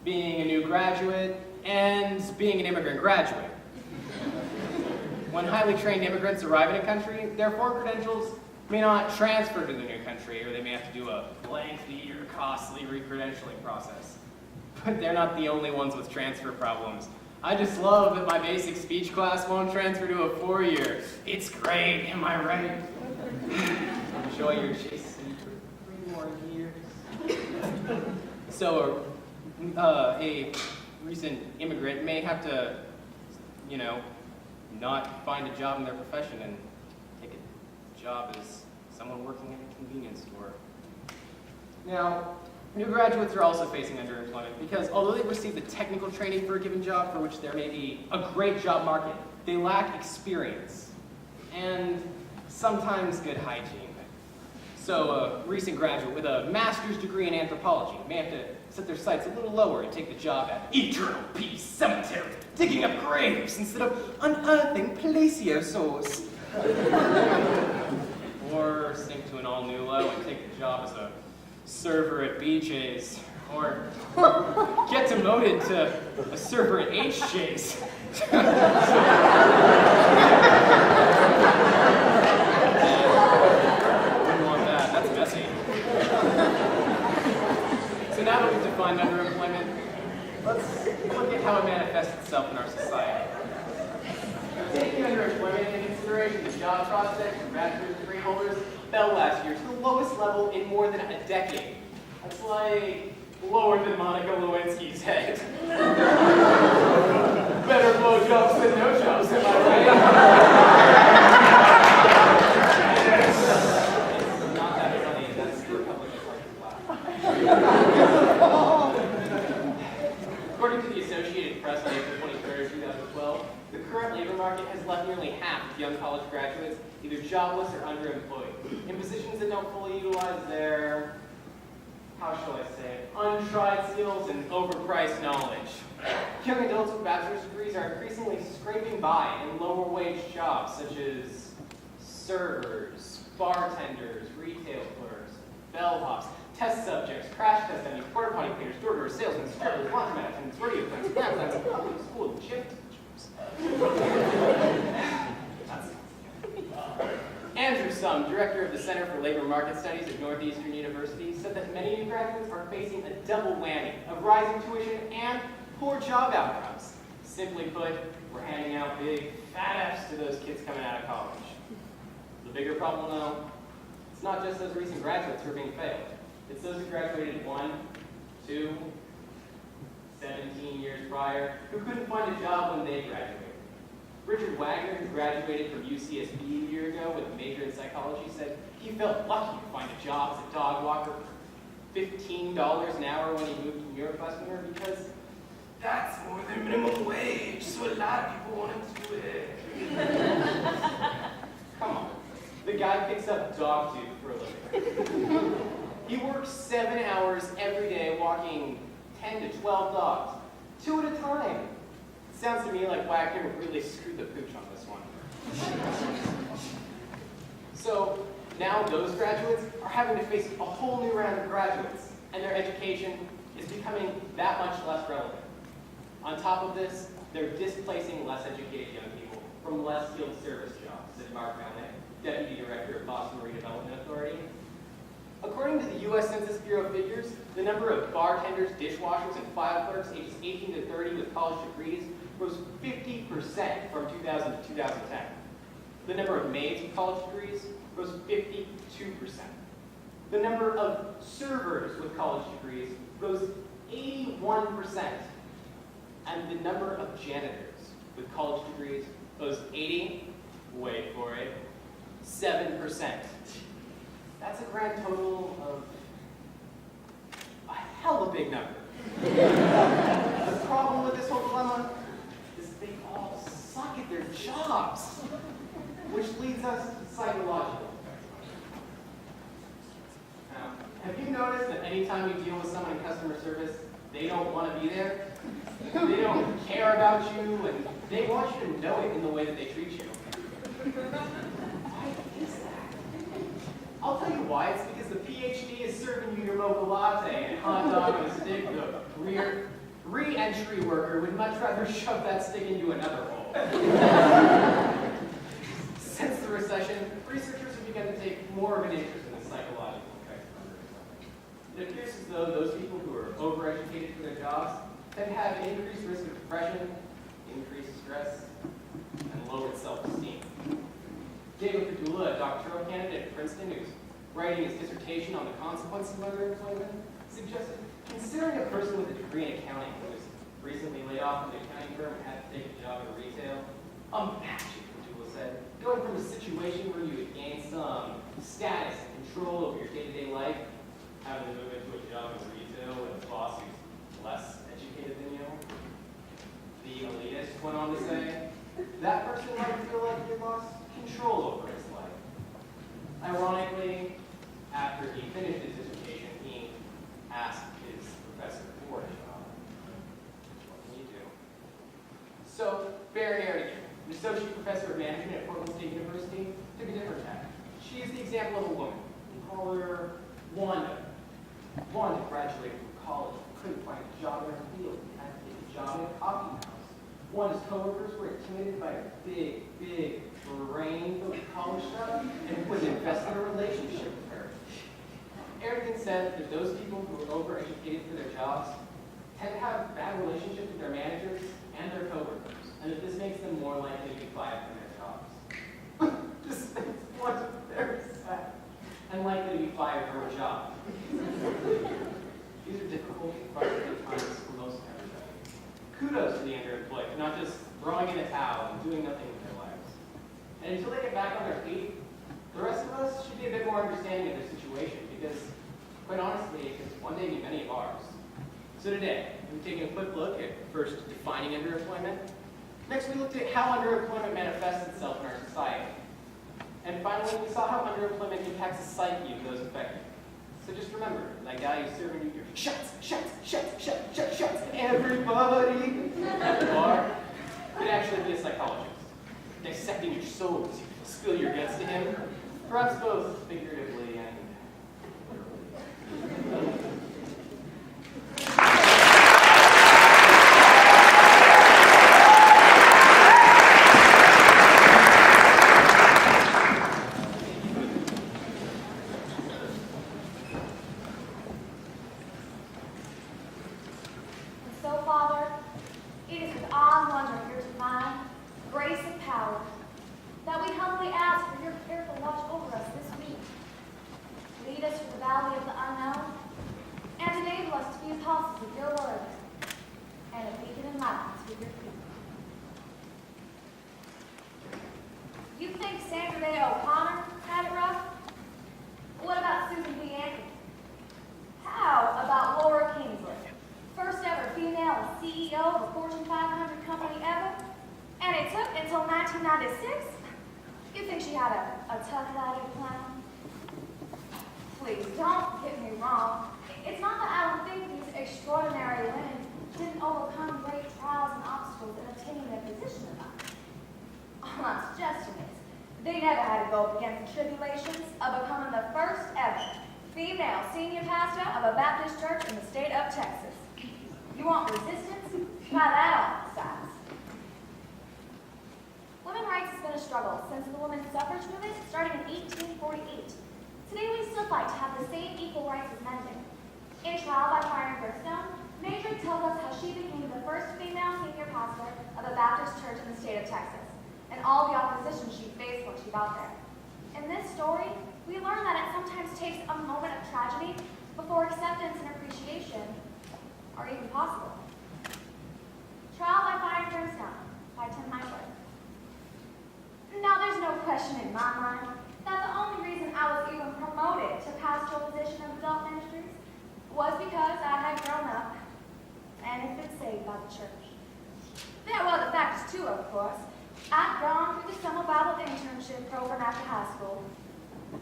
S6: being a new graduate, and being an immigrant graduate. When highly trained immigrants arrive in a country, their foreign credentials may not transfer to the new country, or they may have to do a lengthy or costly re-credentialing process. But they're not the only ones with transfer problems. I just love that my basic speech class won't transfer to a 4-year. It's great, am I right? Enjoy your chasing for 3 more years. So a recent immigrant may have to, not find a job in their profession and take a job as someone working at a convenience store. Now, new graduates are also facing underemployment because although they've received the technical training for a given job for which there may be a great job market, they lack experience and sometimes good hygiene. So a recent graduate with a master's degree in anthropology may have to set their sights a little lower and take the job at Eternal Peace Cemetery, digging up graves instead of unearthing plesiosaurs. Or sink to an all-new low and take the job as a server at BJ's, or get demoted to a server at HJ's. Wouldn't want that, that's messy. So now that we've defined underemployment, let's look at how it manifests itself in our society. Taking underemployment into consideration, the job prospects for bachelor's degree holders fell last year to the lowest level in more than a decade. That's like lower than Monica Lewinsky's head. Better blowjobs than no jobs, am I right? It's not that funny, that's the Republican Party's laugh. According to the Associated Press on April 23rd, 2012, the current labor market has left nearly half of young college graduates either jobless or underemployed, in positions that don't fully utilize their, how shall I say it, untried skills and overpriced knowledge. Young adults with bachelor's degrees are increasingly scraping by in lower wage jobs such as servers, bartenders, retail clerks, bellhops, test subjects, crash test dummies, porta potty cleaners, door-to-door salesmen, strippers, laundromat attendants, rodeo cleaners, public school gym teachers. Andrew Sum, director of the Center for Labor Market Studies at Northeastern University, said that many new graduates are facing a double whammy of rising tuition and poor job outcomes. Simply put, we're handing out big fat F's to those kids coming out of college. The bigger problem, though, it's not just those recent graduates who are being failed. It's those who graduated 1, 2, 17 years prior, who couldn't find a job when they graduated. Richard Wagner, who graduated from UCSB a year ago with a major in psychology, said he felt lucky to find a job as a dog walker for $15 an hour when he moved to New York last winter because that's more than minimum wage, so a lot of people wanted to do it. Come on. The guy picks up dog food for a living. He works 7 hours every day walking 10 to 12 dogs, 2 at a time. Sounds to me like Wagner really screwed the pooch on this one. So now those graduates are having to face a whole new round of graduates, and their education is becoming that much less relevant. On top of this, they're displacing less educated young people from less skilled service jobs, said Mark Malnick, Deputy Director of Boston Redevelopment Authority. According to the U.S. Census Bureau figures, the number of bartenders, dishwashers, and file clerks ages 18 to 30 with college degrees rose 50% from 2000 to 2010. The number of maids with college degrees rose 52%. The number of servers with college degrees rose 81%. And the number of janitors with college degrees rose wait for it, 7%. That's a grand total of a hell of a big number. The problem with this whole dilemma is they all suck at their jobs, which leads us to psychological. Now, have you noticed that anytime you deal with someone in customer service, they don't want to be there? They don't care about you, and they want you to know it in the way that they treat you. Why is that? I'll tell you why. It's because the PhD is serving you your mocha latte and hot dog and a stick. The re-entry worker would much rather shove that stick into another hole. Since the recession, researchers have begun to take more of an interest in the psychological effects of underemployment. It appears as though those people who are overeducated for their jobs tend to have an increased risk of depression, increased stress, and lowered self-esteem. Diego Padula, a doctoral candidate at Princeton, who's writing his dissertation on the consequences of underemployment, suggested considering a person with a degree in accounting who was recently laid off from the accounting firm and had to take a job in retail. Imagine, Padula said, going from a situation where you had gained some status and control over your day-to-day life, having to move into a job in retail with a boss who's less educated than you. The elitist went on to say, that person might feel like he lost control over his life. Ironically, after he finished his dissertation, he asked his professor for a job. What can you do? So, Baron Erdogan, an associate professor of management at Portland State University, took a different tack. She is the example of a woman. We call her Wanda. Wanda graduated from college, couldn't find a job in her field, and had to take a job in a coffee house. Wanda's coworkers were intimidated by her big brain filled with college stuff and would invest in a relationship with her. Erdogan said that those people who are overeducated for their jobs tend to have bad relationships with their managers and their coworkers, and that this makes them more likely to be fired from their jobs. This makes one very sad and likely to be fired from a job. These are difficult, frustrating times for most everybody. Kudos to the underemployed for not just throwing in a towel and doing nothing with their lives. And until they get back on their feet, the rest of us should be a bit more understanding of their situation because, quite honestly, it could one day be many of ours. So today, we're taking a quick look at first defining underemployment. Next, we looked at how underemployment manifests itself in our society. And finally, we saw how underemployment impacts the psyche of those affected. So just remember, that guy who's serving you your shots, everybody, or could actually be a psychologist, dissecting your soul as you spill your guts to him, perhaps both figuratively and literally.
S7: So, Father, it is with awe and wonder here to find grace and power that we humbly ask for your careful watch over us this week. Lead us through the valley of the unknown and enable us to be apostles of your word and a beacon of light to your people. You think Sandra Day O'Connor had it rough? What about Susan B. Anthony? How about Laura Kingsley? First ever female CEO of a Fortune 500 company ever, and it took until 1996? You think she had a tough life plan? Please, don't get me wrong. It's not that I don't think these extraordinary women didn't overcome great trials and obstacles in obtaining their position in life. All I'm suggesting is they never had to go up against the tribulations of becoming the first ever female senior pastor of a Baptist church in the state of Texas. You want resistance? Try that on the sides. Women's rights has been a struggle since the women's suffrage movement starting in 1848. Today we still fight to have the same equal rights as men did. In Trial by Fire in Brimstone, Madrid tells us how she became the first female senior pastor of a Baptist church in the state of Texas, and all the opposition she faced when she got there. In this story, we learn that it sometimes takes a moment of tragedy before acceptance and appreciation are even possible. Trial by Fire in Brimstone by Tim Heisler. Now, there's no question in my mind that the only reason I was even promoted to pastoral position of adult ministries was because I had grown up and had been saved by the church. There were other factors too, of course. I'd gone through the summer Bible internship program after high school,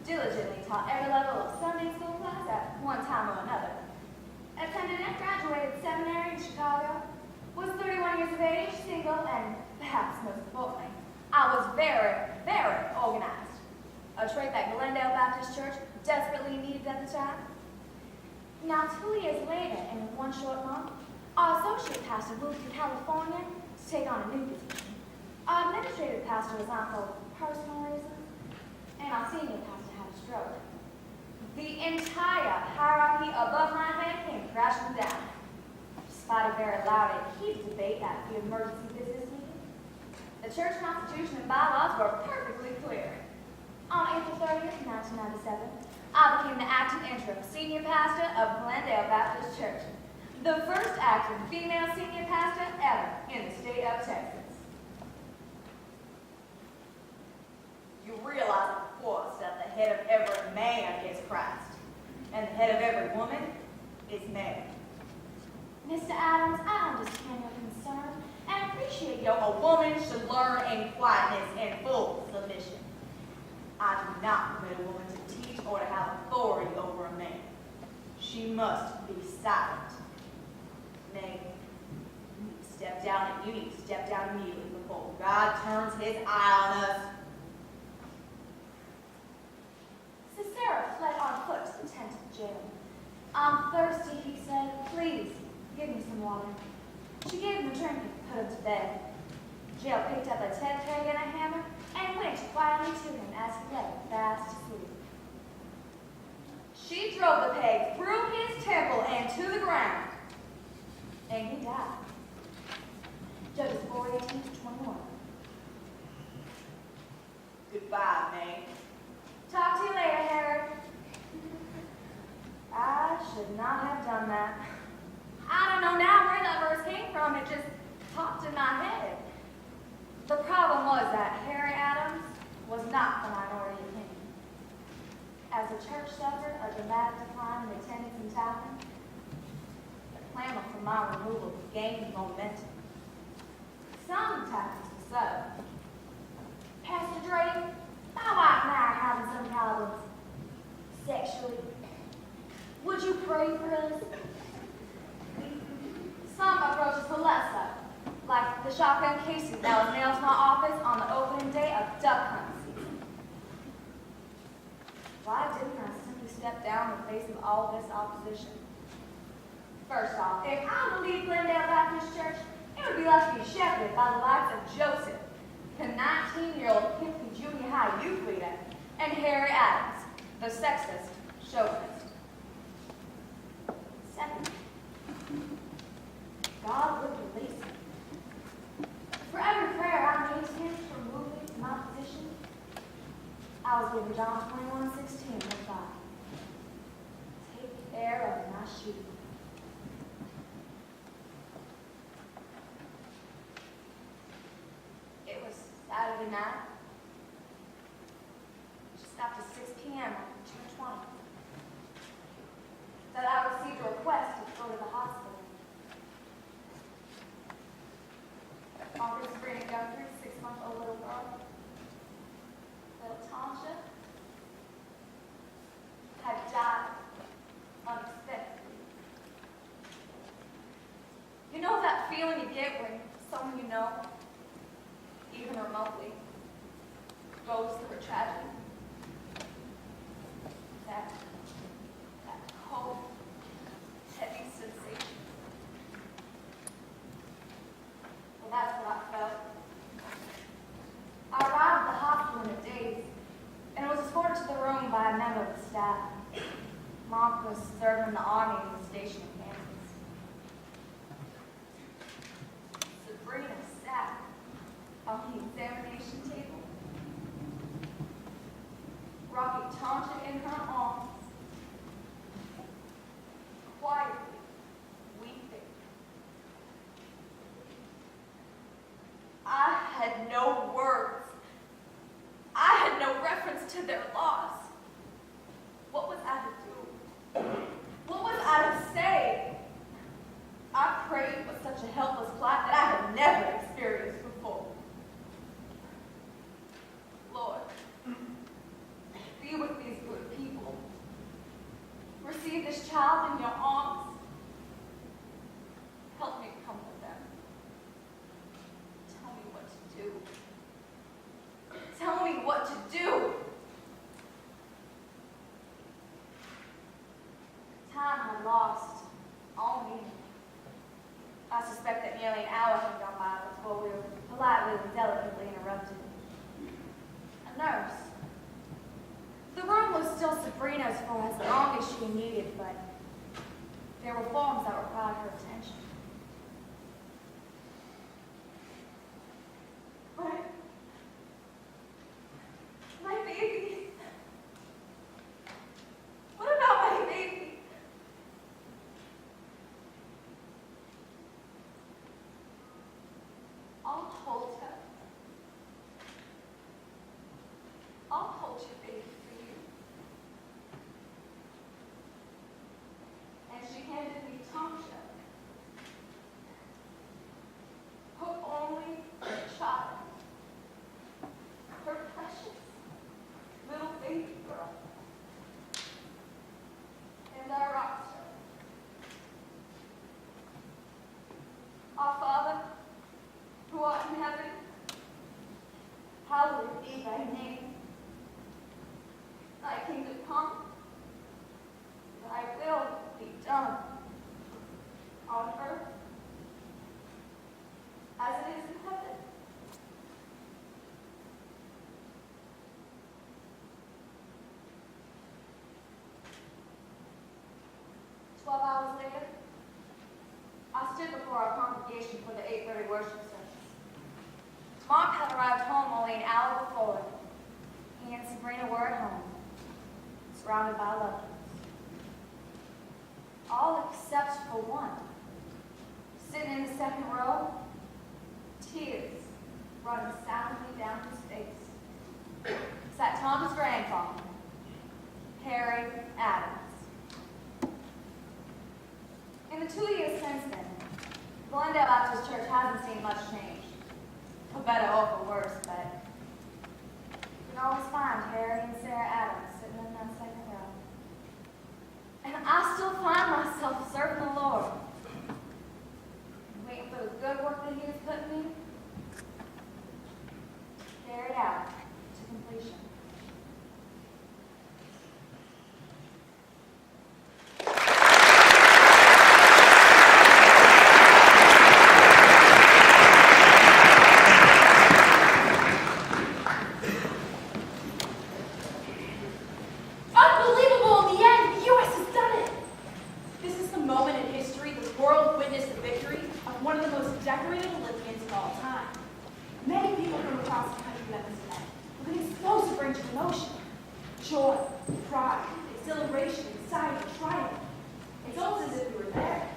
S7: diligently taught every level of Sunday school class at one time or another, attended and graduated seminary in Chicago, was 31 years of age, single, and perhaps most importantly, I was very, very organized. A trait that Glendale Baptist Church desperately needed at the time. Now, 2 years later, in one short month, our associate pastor moved to California to take on a new position. Our administrative pastor was on for personal reasons, and our senior pastor had a stroke. The entire hierarchy above my head came crashing down. Despite a very loud and heated debate at the emergency business meeting, the church constitution and bylaws were perfectly clear. On April 30th, 1997, I became the acting interim senior pastor of Glendale Baptist Church, the first acting female senior pastor ever in the state of Texas. You realize, of course, that the head of every man is Christ, and the head of every woman is Mary. Mr. Adams, I understand your concern and appreciate a woman should learn in quietness and full submission. I do not permit a woman to teach or to have authority over a man. She must be silent. Nay, you need to step down, and you need to step down immediately before God turns his eye on us. Sarah fled on foot to the tent of jail. I'm thirsty, he said. Please, give me some water. She gave him a drink and put him to bed. Jill picked up a tent peg and a hammer and went quietly to him as he lay fast asleep. She drove the peg through his temple and to the ground, and he died. Judges 4:18-21. Goodbye, May. Talk to you later, Harry. I should not have done that. I don't know now where that verse came from. It just popped in my head. The problem was that Harry Adams was not the minority opinion. As the church suffered a dramatic decline in attendance and tithing, the clamor for my removal gained momentum. Some tactics were subtle. Pastor Drake, my wife and I are having some problems sexually. Would you pray for us? Some approaches were less so, like the shotgun casing that was nailed to my office on the opening day of duck hunt season. Why didn't I simply step down in the face of all this opposition? First off, if I would leave Glendale Baptist Church, it would be like to be shepherded by the likes of Joseph, the 19-year-old hippie junior high youth leader, and Harry Adams, the sexist chauvinist. Second, God would release me. For every prayer I made to him to remove me from my position, I was given John 21:16 reply. Take care of my sheep. It was Saturday night, just after 6 p.m. on June 20th, that I received a request to go to the hospital. Margaret Sabrina Guthrie, 6-month-old little girl, little Tasha, had died unexpectedly. You know that feeling you get when someone you know, even remotely, goes through a tragedy? That cold, heavy sensation. Well, that's what I felt. I arrived at the hospital in a daze, and was escorted to the room by a member of the staff. Mark was serving in the army in the station in Kansas. Sabrina sat on the examination table, rocking Tasha in her arms, quietly weeping. I had no words. I had no reference to their loss. What was I to do? What was I to say? I prayed with such a helpless plight that I had never experienced before. Lord, be with these good people suspect that nearly an hour had gone by before we were politely and delicately interrupted. A nurse. The room was still Sabrina's for as long as she needed, but there were forms that required her attention. My baby. What about my baby? I'll hold her. I'll hold your baby for you. And she handed me Tomsha, her only child, her precious little baby girl. And I rocked her. Our Father, who art in heaven, hallowed be thy name. Thy kingdom come, thy will be done, on earth as it is in heaven. 12 hours later, I stood before our congregation for the 8:30 worship service. Mark had arrived home only an hour before. He and Sabrina were at home, surrounded by loved ones. All except for one. Sitting in the second row, tears running silently down his face, sat Thomas' grandfather, Harry Adams. In the 2 years since then, Glendale Baptist Church hasn't seen much change. For better or for worse, but you can always find Harry and Sarah Adams sitting in that second row. And I still find myself serving the Lord, waiting for the good work that He has put in me, carried out to completion.
S8: Unbelievable! In the end, the U.S. has done it! This is the moment in history the world witnessed the victory of one of the most decorated Olympians of all time. Many people from across the country met this event with an explosive range of emotion. Joy, pride, exhilaration, anxiety, triumph. It's almost as if we were there.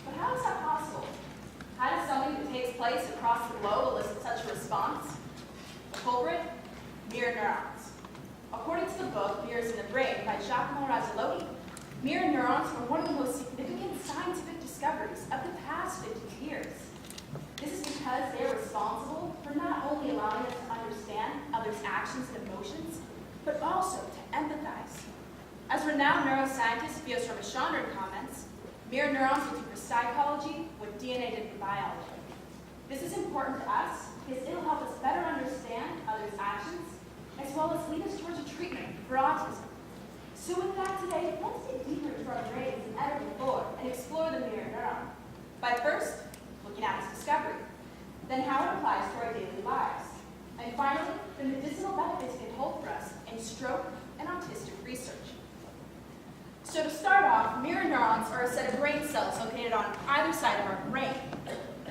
S8: But how is that possible? How does something that takes place across the globe elicit such a response? The culprit? Mirror neurons. According to the book Mirrors in the Brain by Giacomo Razzoloni, mirror neurons are one of the most significant scientific discoveries of the past 50 years. This is because they are responsible for not only allowing us to understand others' actions and emotions, but also to empathize. As renowned neuroscientist Fios Ramachandran comments, mirror neurons will do for psychology what DNA did for biology. This is important to us because it will help us better understand others' actions, as well as lead us towards a treatment for autism. So with that today, let's dig deeper into our brains than ever before and explore the mirror neuron. By first, looking at its discovery, then how it applies to our daily lives, and finally, the medicinal benefits it can hold for us in stroke and autistic research. So to start off, mirror neurons are a set of brain cells located on either side of our brain.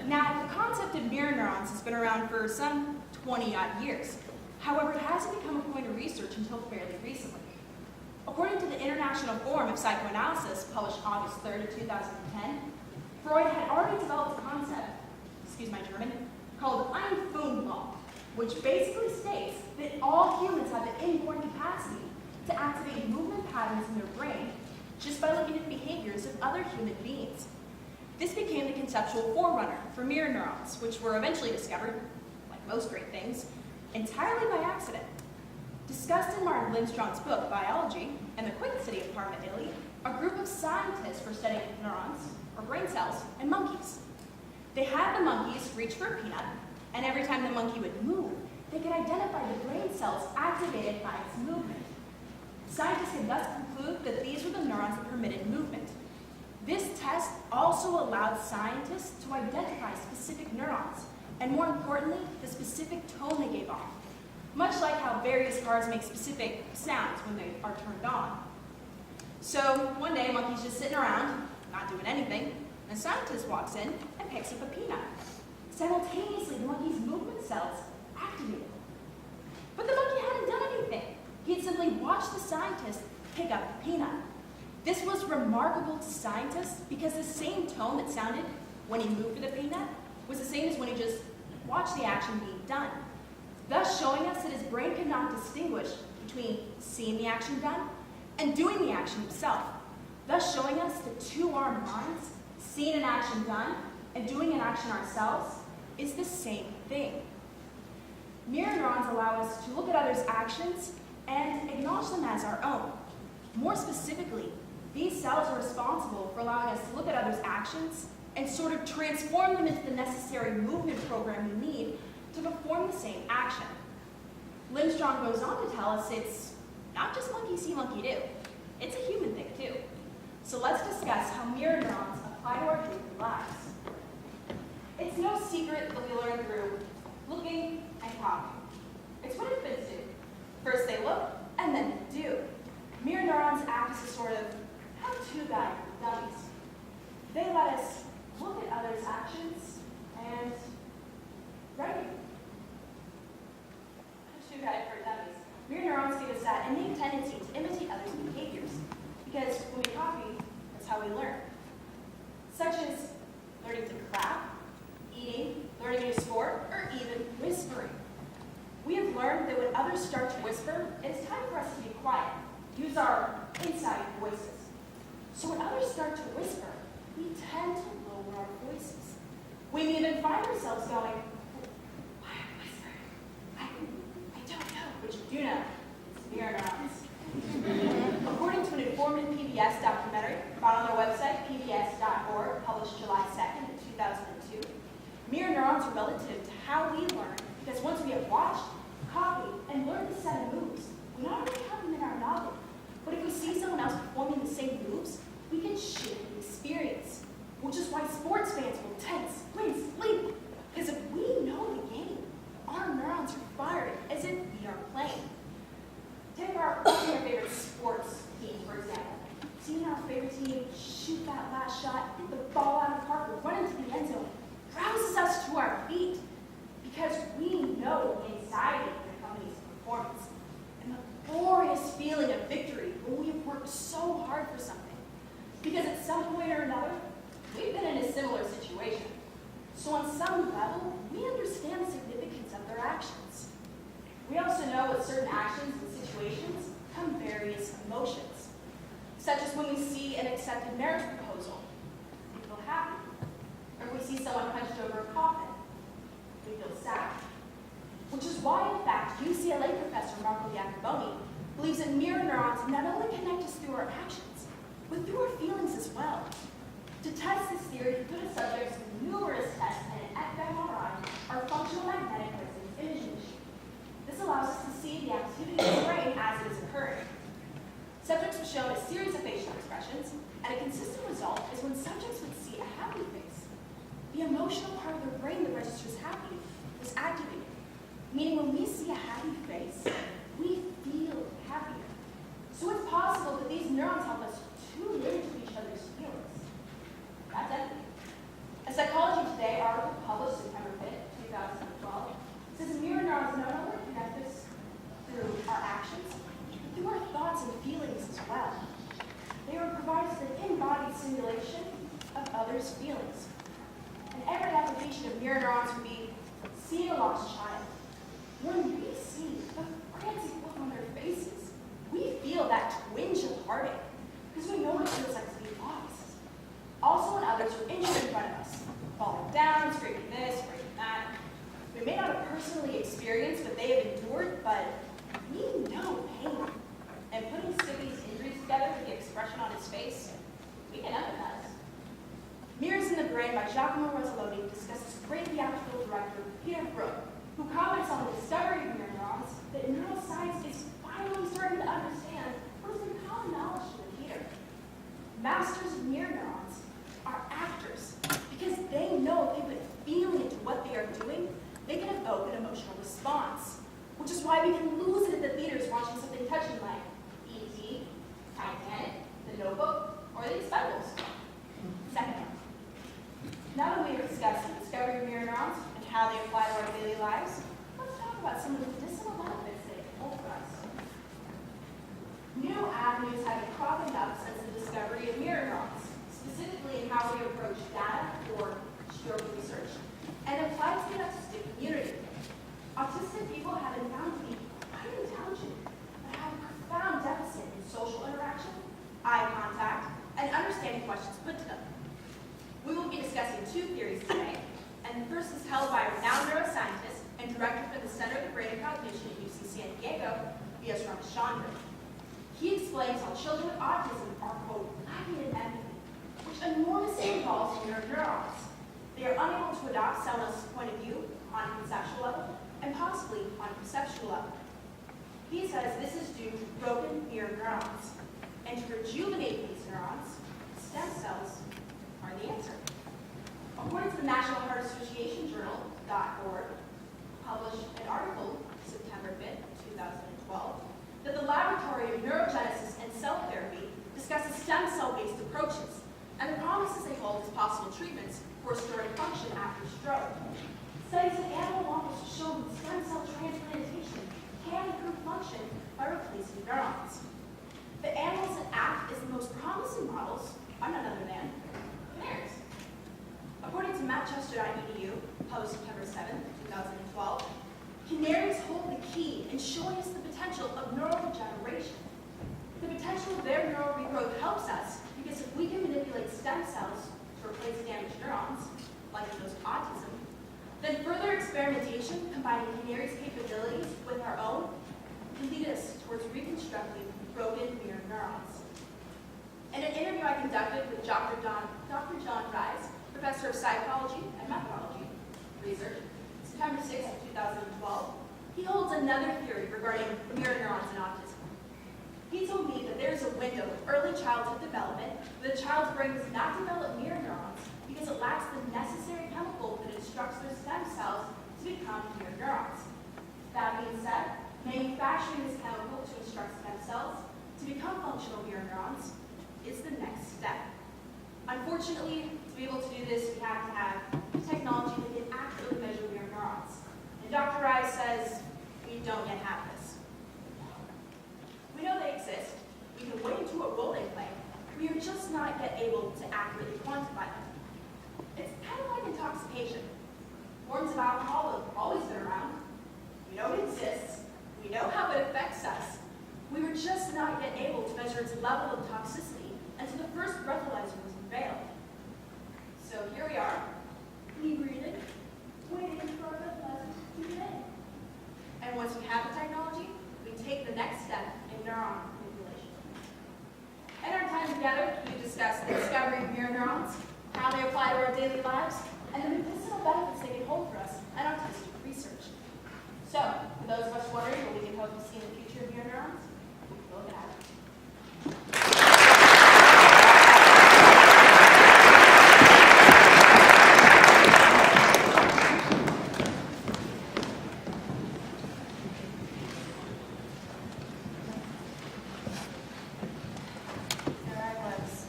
S8: Now, the concept of mirror neurons has been around for some 20-odd years. However, it hasn't become a point of research until fairly recently. According to the International Forum of Psychoanalysis, published August 3rd of 2010, Freud had already developed a concept, excuse my German, called Einfühlung, which basically states that all humans have the inborn capacity to activate movement patterns in their brain just by looking at behaviors of other human beings. This became the conceptual forerunner for mirror neurons, which were eventually discovered, like most great things, entirely by accident. Discussed in Martin Lindstrom's book, Biology, and the Queen City of Parma, Italy, a group of scientists were studying neurons, or brain cells, in monkeys. They had the monkeys reach for a peanut, and every time the monkey would move, they could identify the brain cells activated by its movement. Scientists could thus conclude that these were the neurons that permitted movement. This test also allowed scientists to identify specific neurons, and more importantly, the specific tone they gave off, much like how various cars make specific sounds when they are turned on. So one day, monkey's just sitting around, not doing anything, and a scientist walks in and picks up a peanut. Simultaneously, the monkey's movement cells activated. But the monkey hadn't done anything. He had simply watched the scientist pick up a peanut. This was remarkable to scientists because the same tone that sounded when he moved for the peanut was the same as when he just watched the action being done, thus showing us that his brain could not distinguish between seeing the action done and doing the action himself, thus showing us that to our minds, seeing an action done and doing an action ourselves is the same thing. Mirror neurons allow us to look at others' actions and acknowledge them as our own. More specifically, these cells are responsible for allowing us to look at others' actions and sort of transform them into the necessary movement program we need to perform the same action. Limstrong goes on to tell us it's not just monkey see, monkey do. It's a human thing too. So let's discuss how mirror neurons apply to our daily lives. It's no secret that we learn through looking and copying. It's what infants do. First they look, and then they do. Mirror neurons act as a sort of how-to guide for dummies. They let us look at others' actions and regulate. How-to guide for dummies. Mirror neurons give us that innate tendency to imitate others' behaviors, because when we copy, that's how we learn. Such as learning to clap, eating, learning a new sport, or even whispering. We have learned that when others start to whisper, it is time for us to be quiet, use our inside voices. So when others start to whisper, we tend to lower our voices. We may even find ourselves going, why are you whispering? I don't know, but you do know. It's mirror neurons. According to an informative PBS documentary found on their website, pbs.org, published July 2nd, 2002, mirror neurons are relative to how we learn, because once we have watched, copied, and learned the set of moves, we not only have them in our knowledge, but if we see someone else performing the same moves, we can share the experience, which is why sports fans will tense, wince, leap, because if we know the game, our neurons are firing as if we are playing. Take our favorite sports team, for example. Seeing our favorite team shoot that last shot, hit the ball out of the park, or run into the end zone, rouses us to our feet, because we know the anxiety that accompanies performance and the glorious feeling of victory when we have worked so hard for something. Because at some point or another, we've been in a similar situation. So on some level, we understand the significance of their actions. We also know with certain actions and situations come various emotions, such as when we see an accepted marriage proposal, we feel happy. Or if we see someone hunched over a coffin, we feel sad. Which is why, in fact, UCLA professor Marco Iacoboni believes that mirror neurons not only connect us through our actions, but through our feelings as well. To test this theory, he put his subjects through numerous tests and an fMRI, or functional magnetic resonance imaging machine. This allows us to see the activity of the brain as it is occurring. Subjects were shown a series of facial expressions, and a consistent result is when subjects would see a happy face. The emotional part of their brain that registers happy was activated, meaning when we see a happy face, we feel happier. So it's possible that these neurons help us tune into each other's feelings. That's empathy. A Psychology Today article published September 5th, 2012, says mirror neurons not only connect us through our actions, but through our thoughts and feelings as well. They provide us an embodied simulation of others' feelings. And every application of mirror neurons would be seeing a lost child. When we see the frantic look on their faces, we feel that twinge of heartache because we know what it feels like to be lost. Also when others are injured in front of us, falling down, scraping this, scraping that. We may not have personally experienced what they have endured, but we know pain. And putting Skippy's injuries together with the expression on his face, we can empathize. Mirrors in the Brain by Giacomo Rossaloni discusses great theatrical director Peter Brook, who comments on the discovery of mirror neurons that neuroscience is finally starting to understand what has been common knowledge to Peter. Masters of mirror neurons avenues have been cropping up since the discovery of mirror neurons, specifically in how we approach data or stroke research, and apply to the autistic community. Autistic people have been found to be quite intelligent, but have a profound deficit in social interaction, eye contact, and understanding questions put to them. We will be discussing two theories today, and the first is held by a renowned neuroscientist and director for the Center of the Brain and Cognition at UC San Diego, V.S. Ramachandran. He explains how children with autism are, quote, lacking in empathy, which enormously involves mirror neurons. They are unable to adopt someone else's point of view on a conceptual level, and possibly on a perceptual level. He says this is due to broken mirror neurons, and to rejuvenate these neurons, stem cells are the answer. According to the National Heart Association Journal.org, published an article September 5th, 2012, that the Laboratory of Neurogenesis and Cell Therapy discusses stem cell-based approaches and the promises they hold as possible treatments for restoring function after stroke. Studies in animal models show that stem cell transplantation can improve function by replacing neurons. The animals that act as the most promising models are none other than canaries. According to Manchester.edu, published September 7, 2012, canaries hold the key in showing us the potential of neural regeneration. The potential of their neural regrowth helps us because if we can manipulate stem cells to replace damaged neurons, like in those with autism, then further experimentation combining canaries' capabilities with our own can lead us towards reconstructing broken mirror neurons. In an interview I conducted with Dr. John Rice, professor of psychology and methodology research, September 6, 2012, he holds another theory regarding mirror neurons and autism. He told me that there is a window of early childhood development where the child's brain does not develop mirror neurons because it lacks the necessary chemical that instructs their stem cells to become mirror neurons. That being said, manufacturing this chemical to instruct stem cells to become functional mirror neurons is the next step. Unfortunately, to be able to do this, we have to have technology that can accurately measure mirror neurons. And Dr. Rice says we don't yet have this. We know they exist. We can weigh into a rolling plane. We are just not yet able to accurately quantify them. It's kind of like intoxication. Forms of alcohol have always been around. We know it exists. We know how it affects us. We were just not yet able to measure its level of toxicity until the first breathalyzer was unveiled. So here we are, inebriated, waiting for our breathalyzer to be made. And once we have the technology, we take the next step in neuron manipulation. In our time together, we discussed the discovery of mirror neurons, how they apply to our daily lives, and the medicinal benefits they can hold for us and autistic research. So, for those of us wondering what we can hope to see in the future of mirror neurons, look at it.
S9: There I was,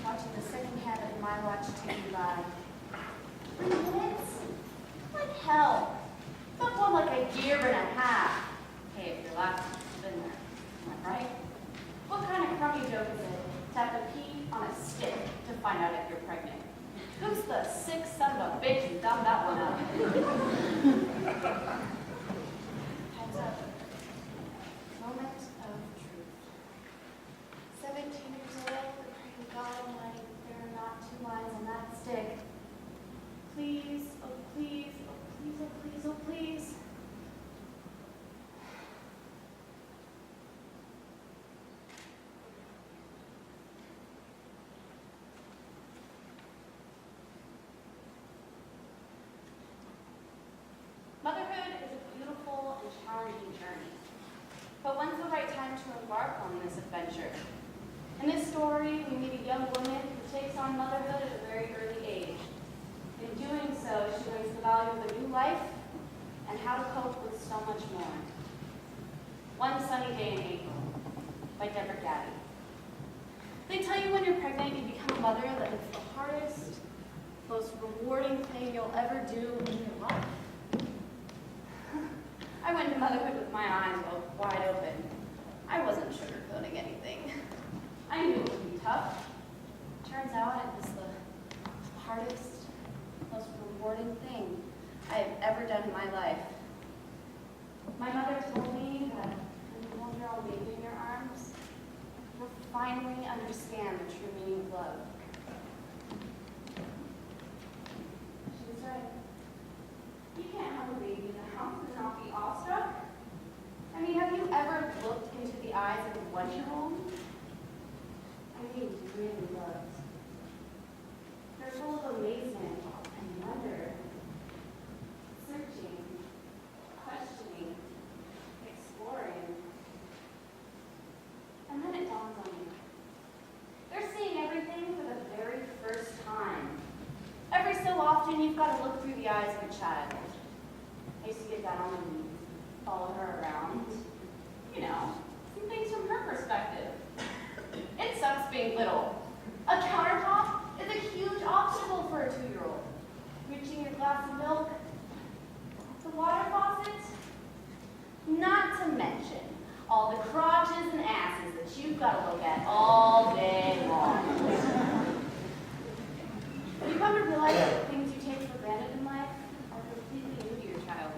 S9: watching the second habit in my watch TV live. 3 minutes? Like hell. Felt more like a year and a half. Hey, if you're laughing, you've been there. Am I right? What kind of crummy joke is it to have to pee on a stick to find out if you're pregnant? Who's the sick son of a bitch who dumbed that one up? Heads up. Moment of truth. 17 years old, praying God Almighty that there are not 2 lines on that stick. Please, oh please, oh please, oh please, oh please. Motherhood is a beautiful and challenging journey. But when's the right time to embark on this adventure? In this story, we meet a young woman who takes on motherhood at a very early age. In doing so, she learns the value of a new life and how to cope with so much more. One Sunny Day in April by Deborah Gabby. They tell you when you're pregnant, you become a mother, that it's the hardest, most rewarding thing you'll ever do in your life. I went into motherhood with my eyes wide open. I wasn't sugarcoating anything. finally understand the true meaning of love. She was right. You can't have a baby in the house and not be awestruck. I mean, have you ever looked into the eyes of a one-year-old? I mean, really loved. They're full of amazement and wonder, searching, questioning, exploring. And then it dawns on you. They're seeing everything for the very first time. Every so often, you've got to look through the eyes of a child. I used to get down on my knees, follow her around. You know, see things from her perspective. It sucks being little. A countertop is a huge obstacle for a 2-year-old. Reaching your glass of milk, the water faucet, not to mention all the crotches and asses that you've got to look at all day long. You come to realize that the things you take for granted in life are completely new to your child.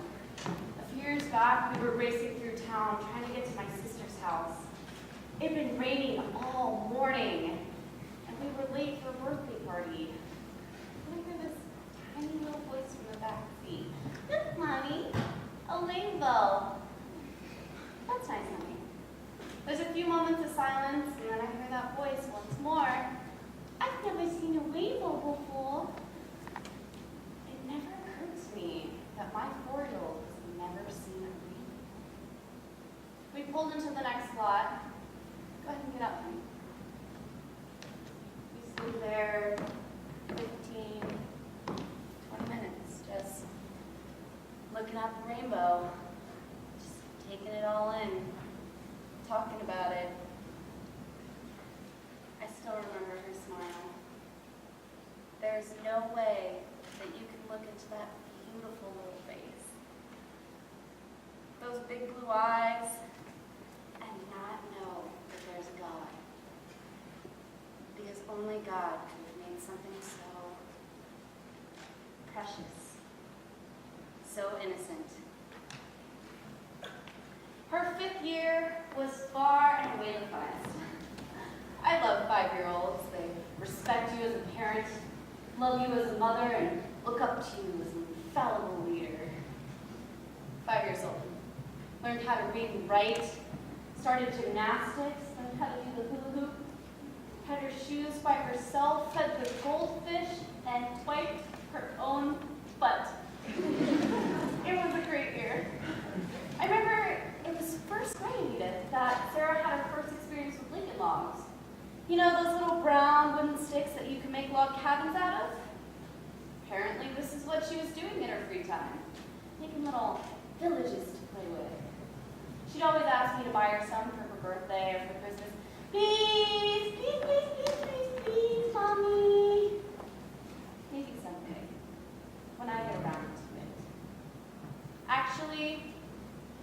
S9: A few years back, we were racing through town trying to get to my sister's house. It had been raining all morning, and we were late for a birthday party. And I heard this tiny little voice from the back seat. Look, Mommy, a rainbow. That's nice, honey. There's a few moments of silence, and then I hear that voice once more. I've never seen a rainbow before. It never occurred to me that my 4-year-old has never seen a rainbow. We pulled into the next lot. Go ahead and get up, honey. We stood there 15, 20 minutes, just looking at the rainbow, just taking it all in, talking about it. I still remember her smile. There's no way that you can look into that beautiful little face, those big blue eyes, and not know that there's a God. Because only God could have made something so precious, so innocent. Her 5th year was far and away the funnest. I love 5-year-olds. They respect you as a parent, love you as a mother, and look up to you as an infallible leader. 5 years old. Learned how to read and write, started gymnastics, learned how to do the hula hoop, had her shoes by herself, fed the goldfish, and wiped her own butt. It was a great year. I remember it was first grade that Sarah had her first experience with Lincoln logs. You know, those little brown wooden sticks that you can make log cabins out of? Apparently this is what she was doing in her free time, making little villages to play with. She'd always ask me to buy her some for her birthday or for Christmas. Please, please, please, please, please, please, Mommy. Maybe someday, when I get around to it. Actually,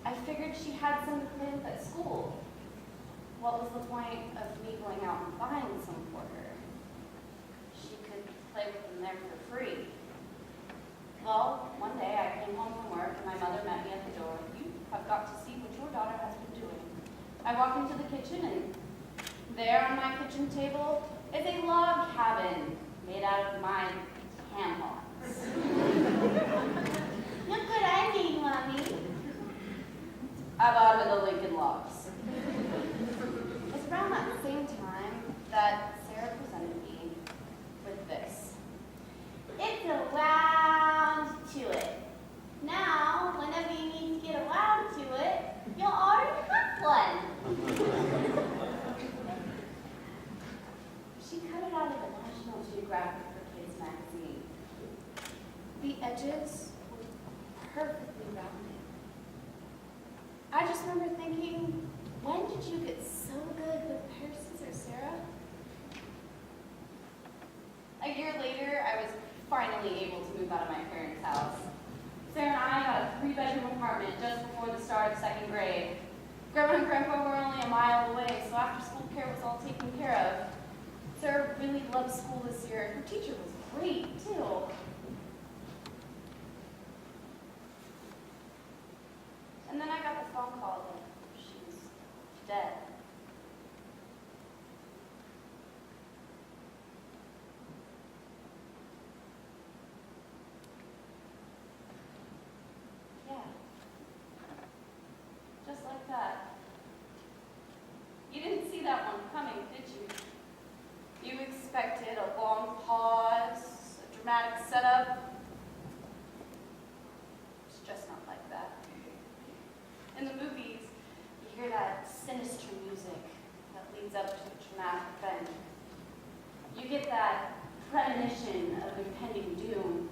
S9: I figured she had some to play with at school. What was the point of me going out and buying some for her? She could play with them there for free. Well, one day I came home from work and my mother met me at the door. You have got to see what your daughter has been doing. I walk into the kitchen and there on my kitchen table is a log cabin made out of my tampons. Look what I made, Mommy. I bought her the Lincoln logs. It's around that same time that Sarah presented me with this. It's around to it. Now, whenever you need to get around to it, you'll already have one. She cut it out of the National Geographic for Kids magazine. The edges were perfectly rounded. I just remember thinking, when did you get so good with a pair of scissors, Sarah? A year later, I was finally able to move out of my parents' house. Sarah and I got a 3-bedroom apartment just before the start of 2nd grade. Grandma and Grandpa were only a mile away, so after school care was all taken care of. Sarah really loved school this year, and her teacher was great, too. And then I got the phone call that she was dead. You get that premonition of impending doom.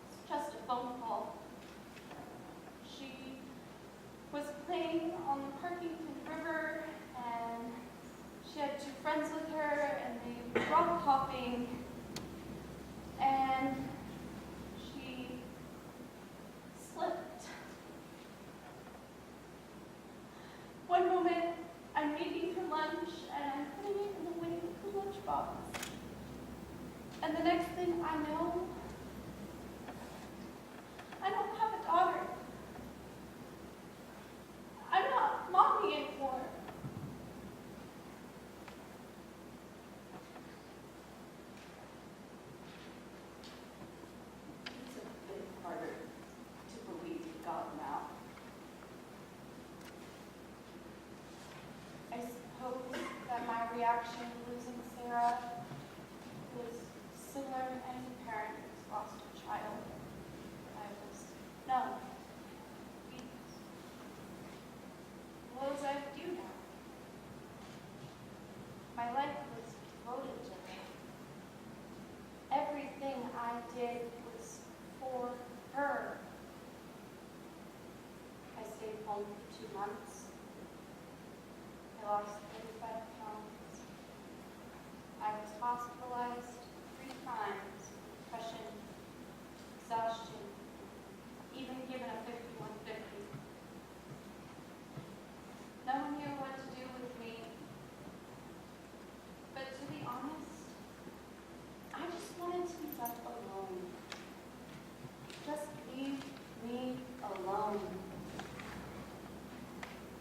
S9: It's just a phone call. She was playing on the Parkington River, and she had two friends with her, and they were rock hopping, and she slipped. One moment, I'm making her lunch, and I'm putting it in the wing of her lunchbox. And the next thing I know, I don't have a daughter. I'm not mommy anymore. It's a bit harder to believe God now. I suppose that my reaction to losing Sarah was similar to any parent who's lost a child. I was numb, weak. What was I to do now? My life was devoted to her. Everything I did was for her. I stayed home for 2 months. I lost 35 pounds. I was hospitalized 3 times for depression, exhaustion, even given a 5150. No one knew what to do with me. But to be honest, I just wanted to be left alone. Just leave me alone.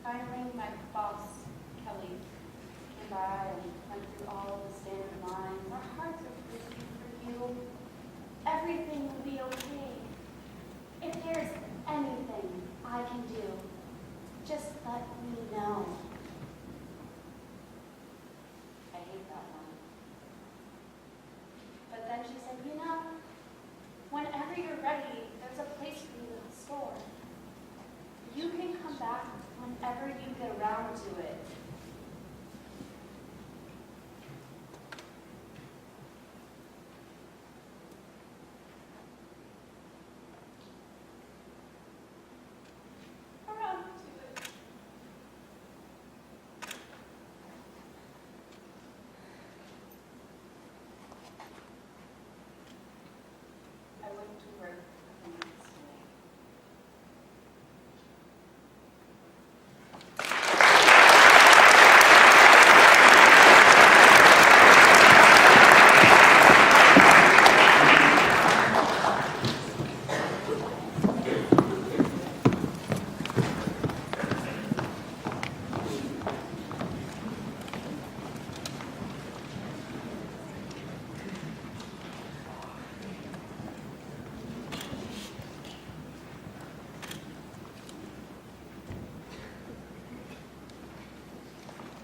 S9: Finally, my boss, Kelly, came by and went through all the standard lines. Our hearts are bleeding for you. Everything will be okay. If there's anything I can do, just let me know. I hate that one. But then she said, you know, whenever you're ready, there's a place for you in the store. You can come back whenever you get around to it. Around to it. I went to work the next day.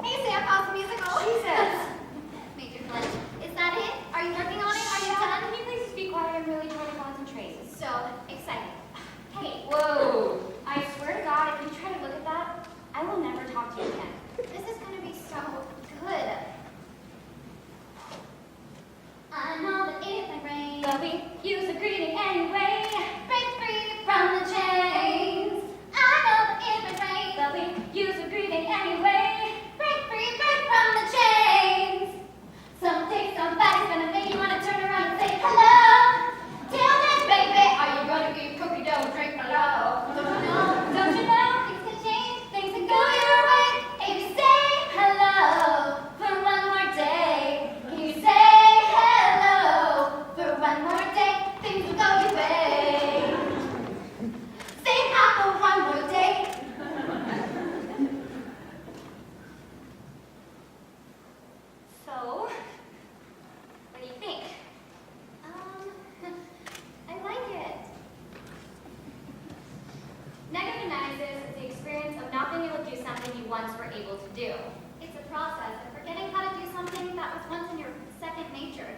S7: Hey, Sam, how's the musical? Jesus! Major Flint, is that it? Are you working on it? Are you done? Can you please just be quiet? I'm really trying to concentrate. So excited. Hey, whoa! I swear to God, if you try to look at that, I will never talk to you again. This is going to be so good. I know that it might rain, but we use a greeting anyway. Break free from the chains. I know that it might rain, but we use a greeting anyway. Break free from the chains. Someday somebody's gonna make you wanna turn around and say hello. Till then, baby, are you gonna eat cookie dough and drink my love? Don't you know things can change, things can go your way. If you say hello for one more day, can you say hello for one more day? Things will go your way. Say hi for one more day. So, what do you think? I like it. Negative analysis is the experience of not being able to do something you once were able to do. It's a process of forgetting how to do something that was once in your second nature,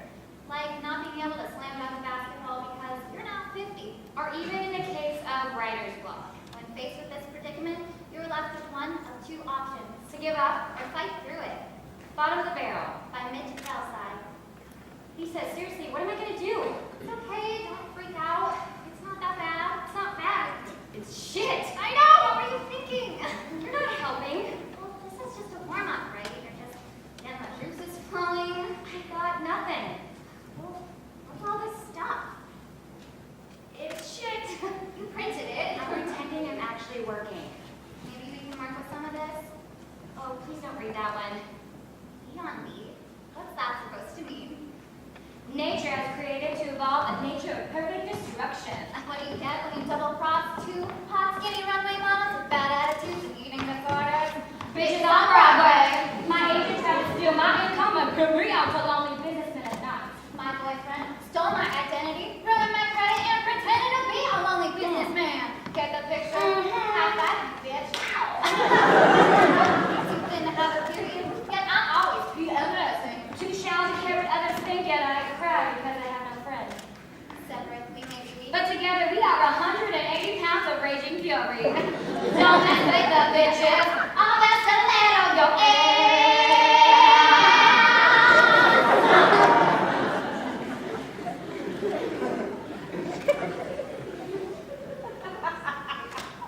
S7: like not being able to slam dunk a basketball because you're now 50, or even in the case of writer's block. When faced with this predicament, you're left with one of two options: to give up or fight through it. Bottom of the Barrel by Mitch Kelside. He says, seriously, what am I going to do? It's okay, don't freak out. It's not that bad. It's not bad. It's shit. I know, what were you thinking? You're not helping. Well, this is just a warm-up, right? You're just getting the juices flowing. I got nothing. Well, what's all this stuff? It's shit. You printed it. I'm pretending I'm actually working. Maybe we can work with some of this? Oh, please don't read that one. Beyond me. What's that supposed to mean? Nature has created to evolve a nature of perfect destruction. What do you get when you double cross two hot, skinny runway models with bad attitudes and eating disorders? Bitches on Broadway. My agent tried to steal my income and put me out to lonely businessmen at night. My boyfriend stole my identity, ruined my credit, and pretended to be a lonely businessman. Get the picture? High five, bitch. Too thin to have a period, yet I'm always PMSing. Too shallow to care what others think, yet I cry because I have no friends. Separately, maybe we. But together we are 180 pounds of raging fury. Don't mess with the bitches. All that's a little your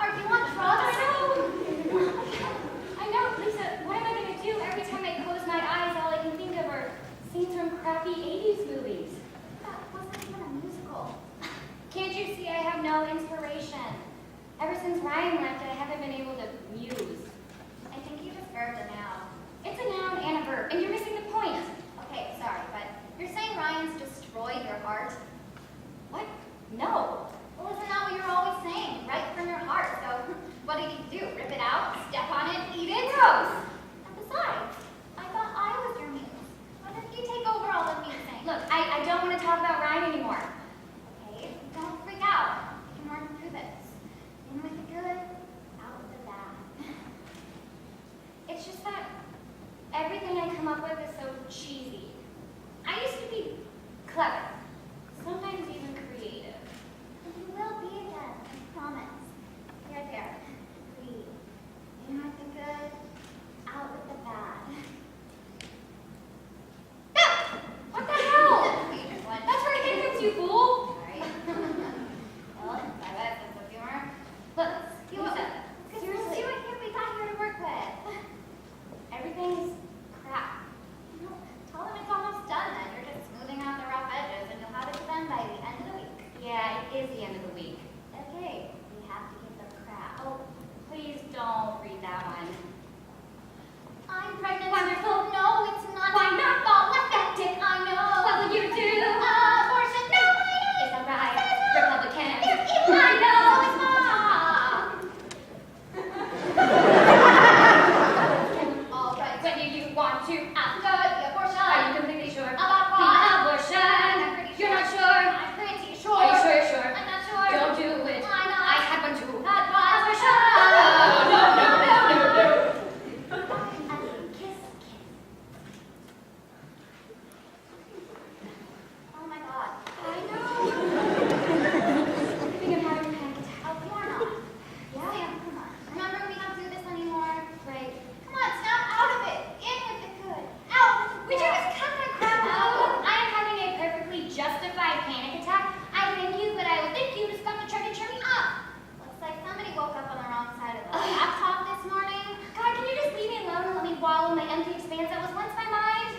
S7: Are you on drugs? I know, Lisa. What am I going to do? Every time I close my eyes, all I can think of are scenes from crappy 80s movies. That wasn't even a musical. Can't you see I have no inspiration? Ever since Ryan left, I haven't been able to muse. I think you just verbed a noun. It's a noun and a verb, and you're missing the point. Okay, sorry, but you're saying Ryan's destroyed your heart? What? No. Well, isn't that what you're always saying? Right from your heart. So, what did he do? Rip it out? Step on it? Eat it? Gross! And besides, I thought I was your muse. When did you take over all the musing? Look, I don't want to talk about Ryan anymore. Okay? Don't freak out. We can work through this. In with the good, out with the bad. It's just that everything I come up with is so cheesy. I used to be clever. Sometimes even creative. And you will be again, I promise. Here, there. Breathe. In with the good, out with the bad. Ah! What the hell? That's where it hinders you, fool! Sorry. Well, I bet sense of humor. Look, seriously. See what we got here to work with. Everything's crap. No, tell them it's almost done then. You're just smoothing out the rough edges and you'll have it done by the end of the week. Yeah, it is the end of the week. Okay, we have to get the crap. Oh, please don't read that one. I'm pregnant. Wonderful. No, it's not. Why not? Fall effective. I know. What will you do? Abortion. No, I know. It's alright. Republican. It's evil. I know. It's mom. All right. When do you want to after the abortion? Are you completely sure? About what? The abortion. I'm pretty sure. You're not sure? I'm pretty sure. Are you sure you're sure? I'm not sure. Don't do it. Why not? I had one too. Had one. Abortion. Kiss. Oh my God. I know. I think I'm having a panic attack. Oh, you are not. Yeah. Sam, come on. Remember, we don't do this anymore. Right. Come on, snap out of it. In with the good. Out with the bad. Would you just cut that crap out? I am having a perfectly justified panic attack. I thank you, but I would thank you to stop to try to cheer me up. Looks like somebody woke up on the wrong side of the laptop this morning. God, can you just leave me alone and let me wallow in my empty expanse that was once my mind?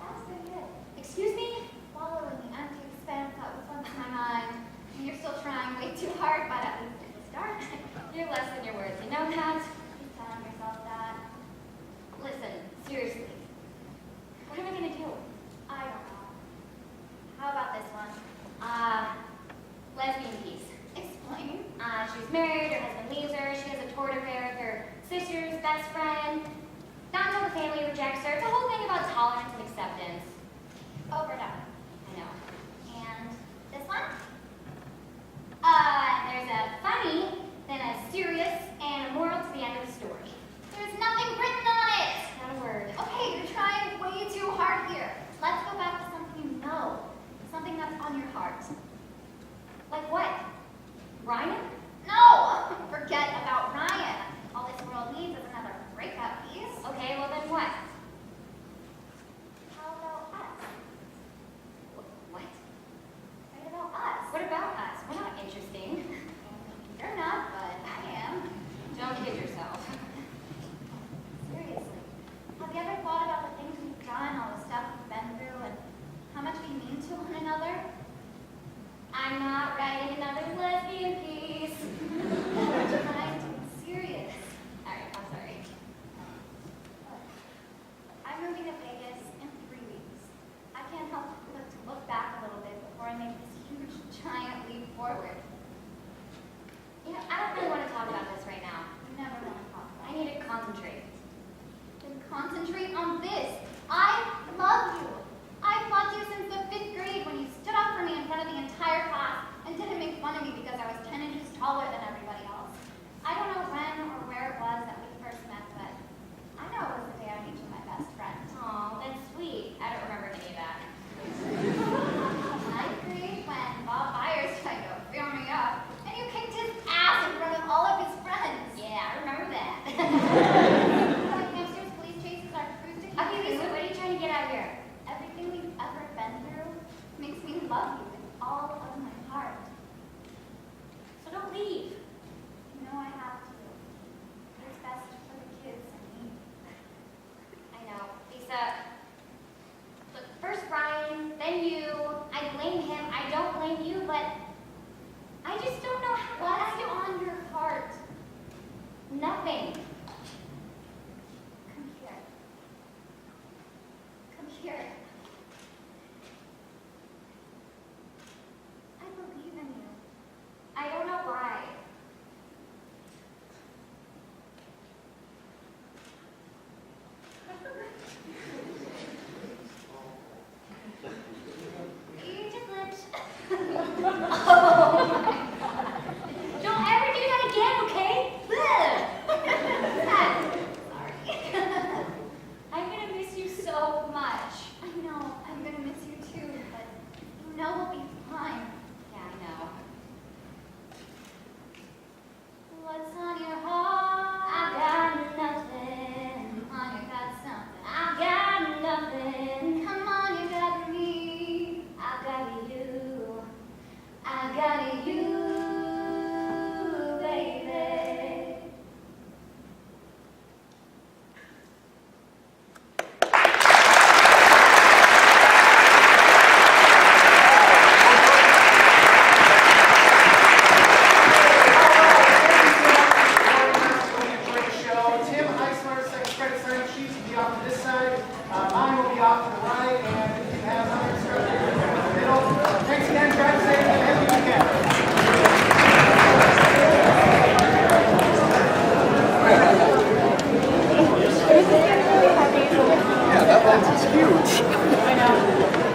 S7: That was pretty good. Excuse me? Wallow in the empty expanse that was once my mind. You're still trying way too hard, but at least at the start, you're less than your words. You know that? Keep telling yourself that. Listen, seriously. What am I gonna do? I don't know. How about this one? Lesbian piece. Explain. She's married, her husband leaves her, she has a tort affair with her sister's best friend. Not until the family rejects her. It's a whole thing about tolerance and acceptance. Overdone. I know. And this one? There's a funny, then a serious, and a moral to the end of the story. There's nothing written on it! Not a word. Okay, you're trying way too hard here. Let's go back to something you know. Something that's on your heart. Like what? Ryan? No! Forget about Ryan. All this world needs is another breakup piece. concentrate. Then concentrate on this. I love you. I've loved you since the 5th grade when you stood up for me in front of the entire class and didn't make fun of me because I was 10 inches taller than everybody else. I don't know when or where it was that we first met, but I know it was the day I made you my best friend.
S9: Aw, that's sweet. I don't remember any of that.
S7: 9th grade when Bob Byers tried to fill me up, and you kicked his ass in front of all of his friends.
S9: Yeah, I remember that.
S7: Like hamsters, police chases, our cruise to
S9: Okay, Lisa, what are you trying to get out here?
S7: Everything we've ever been through makes me love you with all of my heart.
S9: So don't leave.
S7: You know I have to. It's best for the kids and me.
S9: I know. Lisa, look, first Ryan, then you. I blame him. I don't blame you, but I just don't know how.
S7: What's on your heart?
S9: Nothing.
S7: Come here. Come here. I believe in you.
S9: I don't know why.
S7: You just lips.
S9: Don't ever do that again, okay?
S7: Sorry.
S9: I'm gonna miss you so much.
S7: I know, I'm gonna miss you too, but you know we'll be fine.
S9: Yeah, I know.
S7: What's on your heart?
S9: I got nothing.
S7: Come on, you got something.
S9: I got nothing.
S7: Come on, you got me.
S9: I got you. I got you, baby.
S1: Tim Eisler, second credit signing sheets will be off to this side. Mine will be off to the right, and you can have mine instructed in the middle. Thanks again, drive safe, and have a good weekend.
S5: Yeah, that lens is huge.
S1: I know.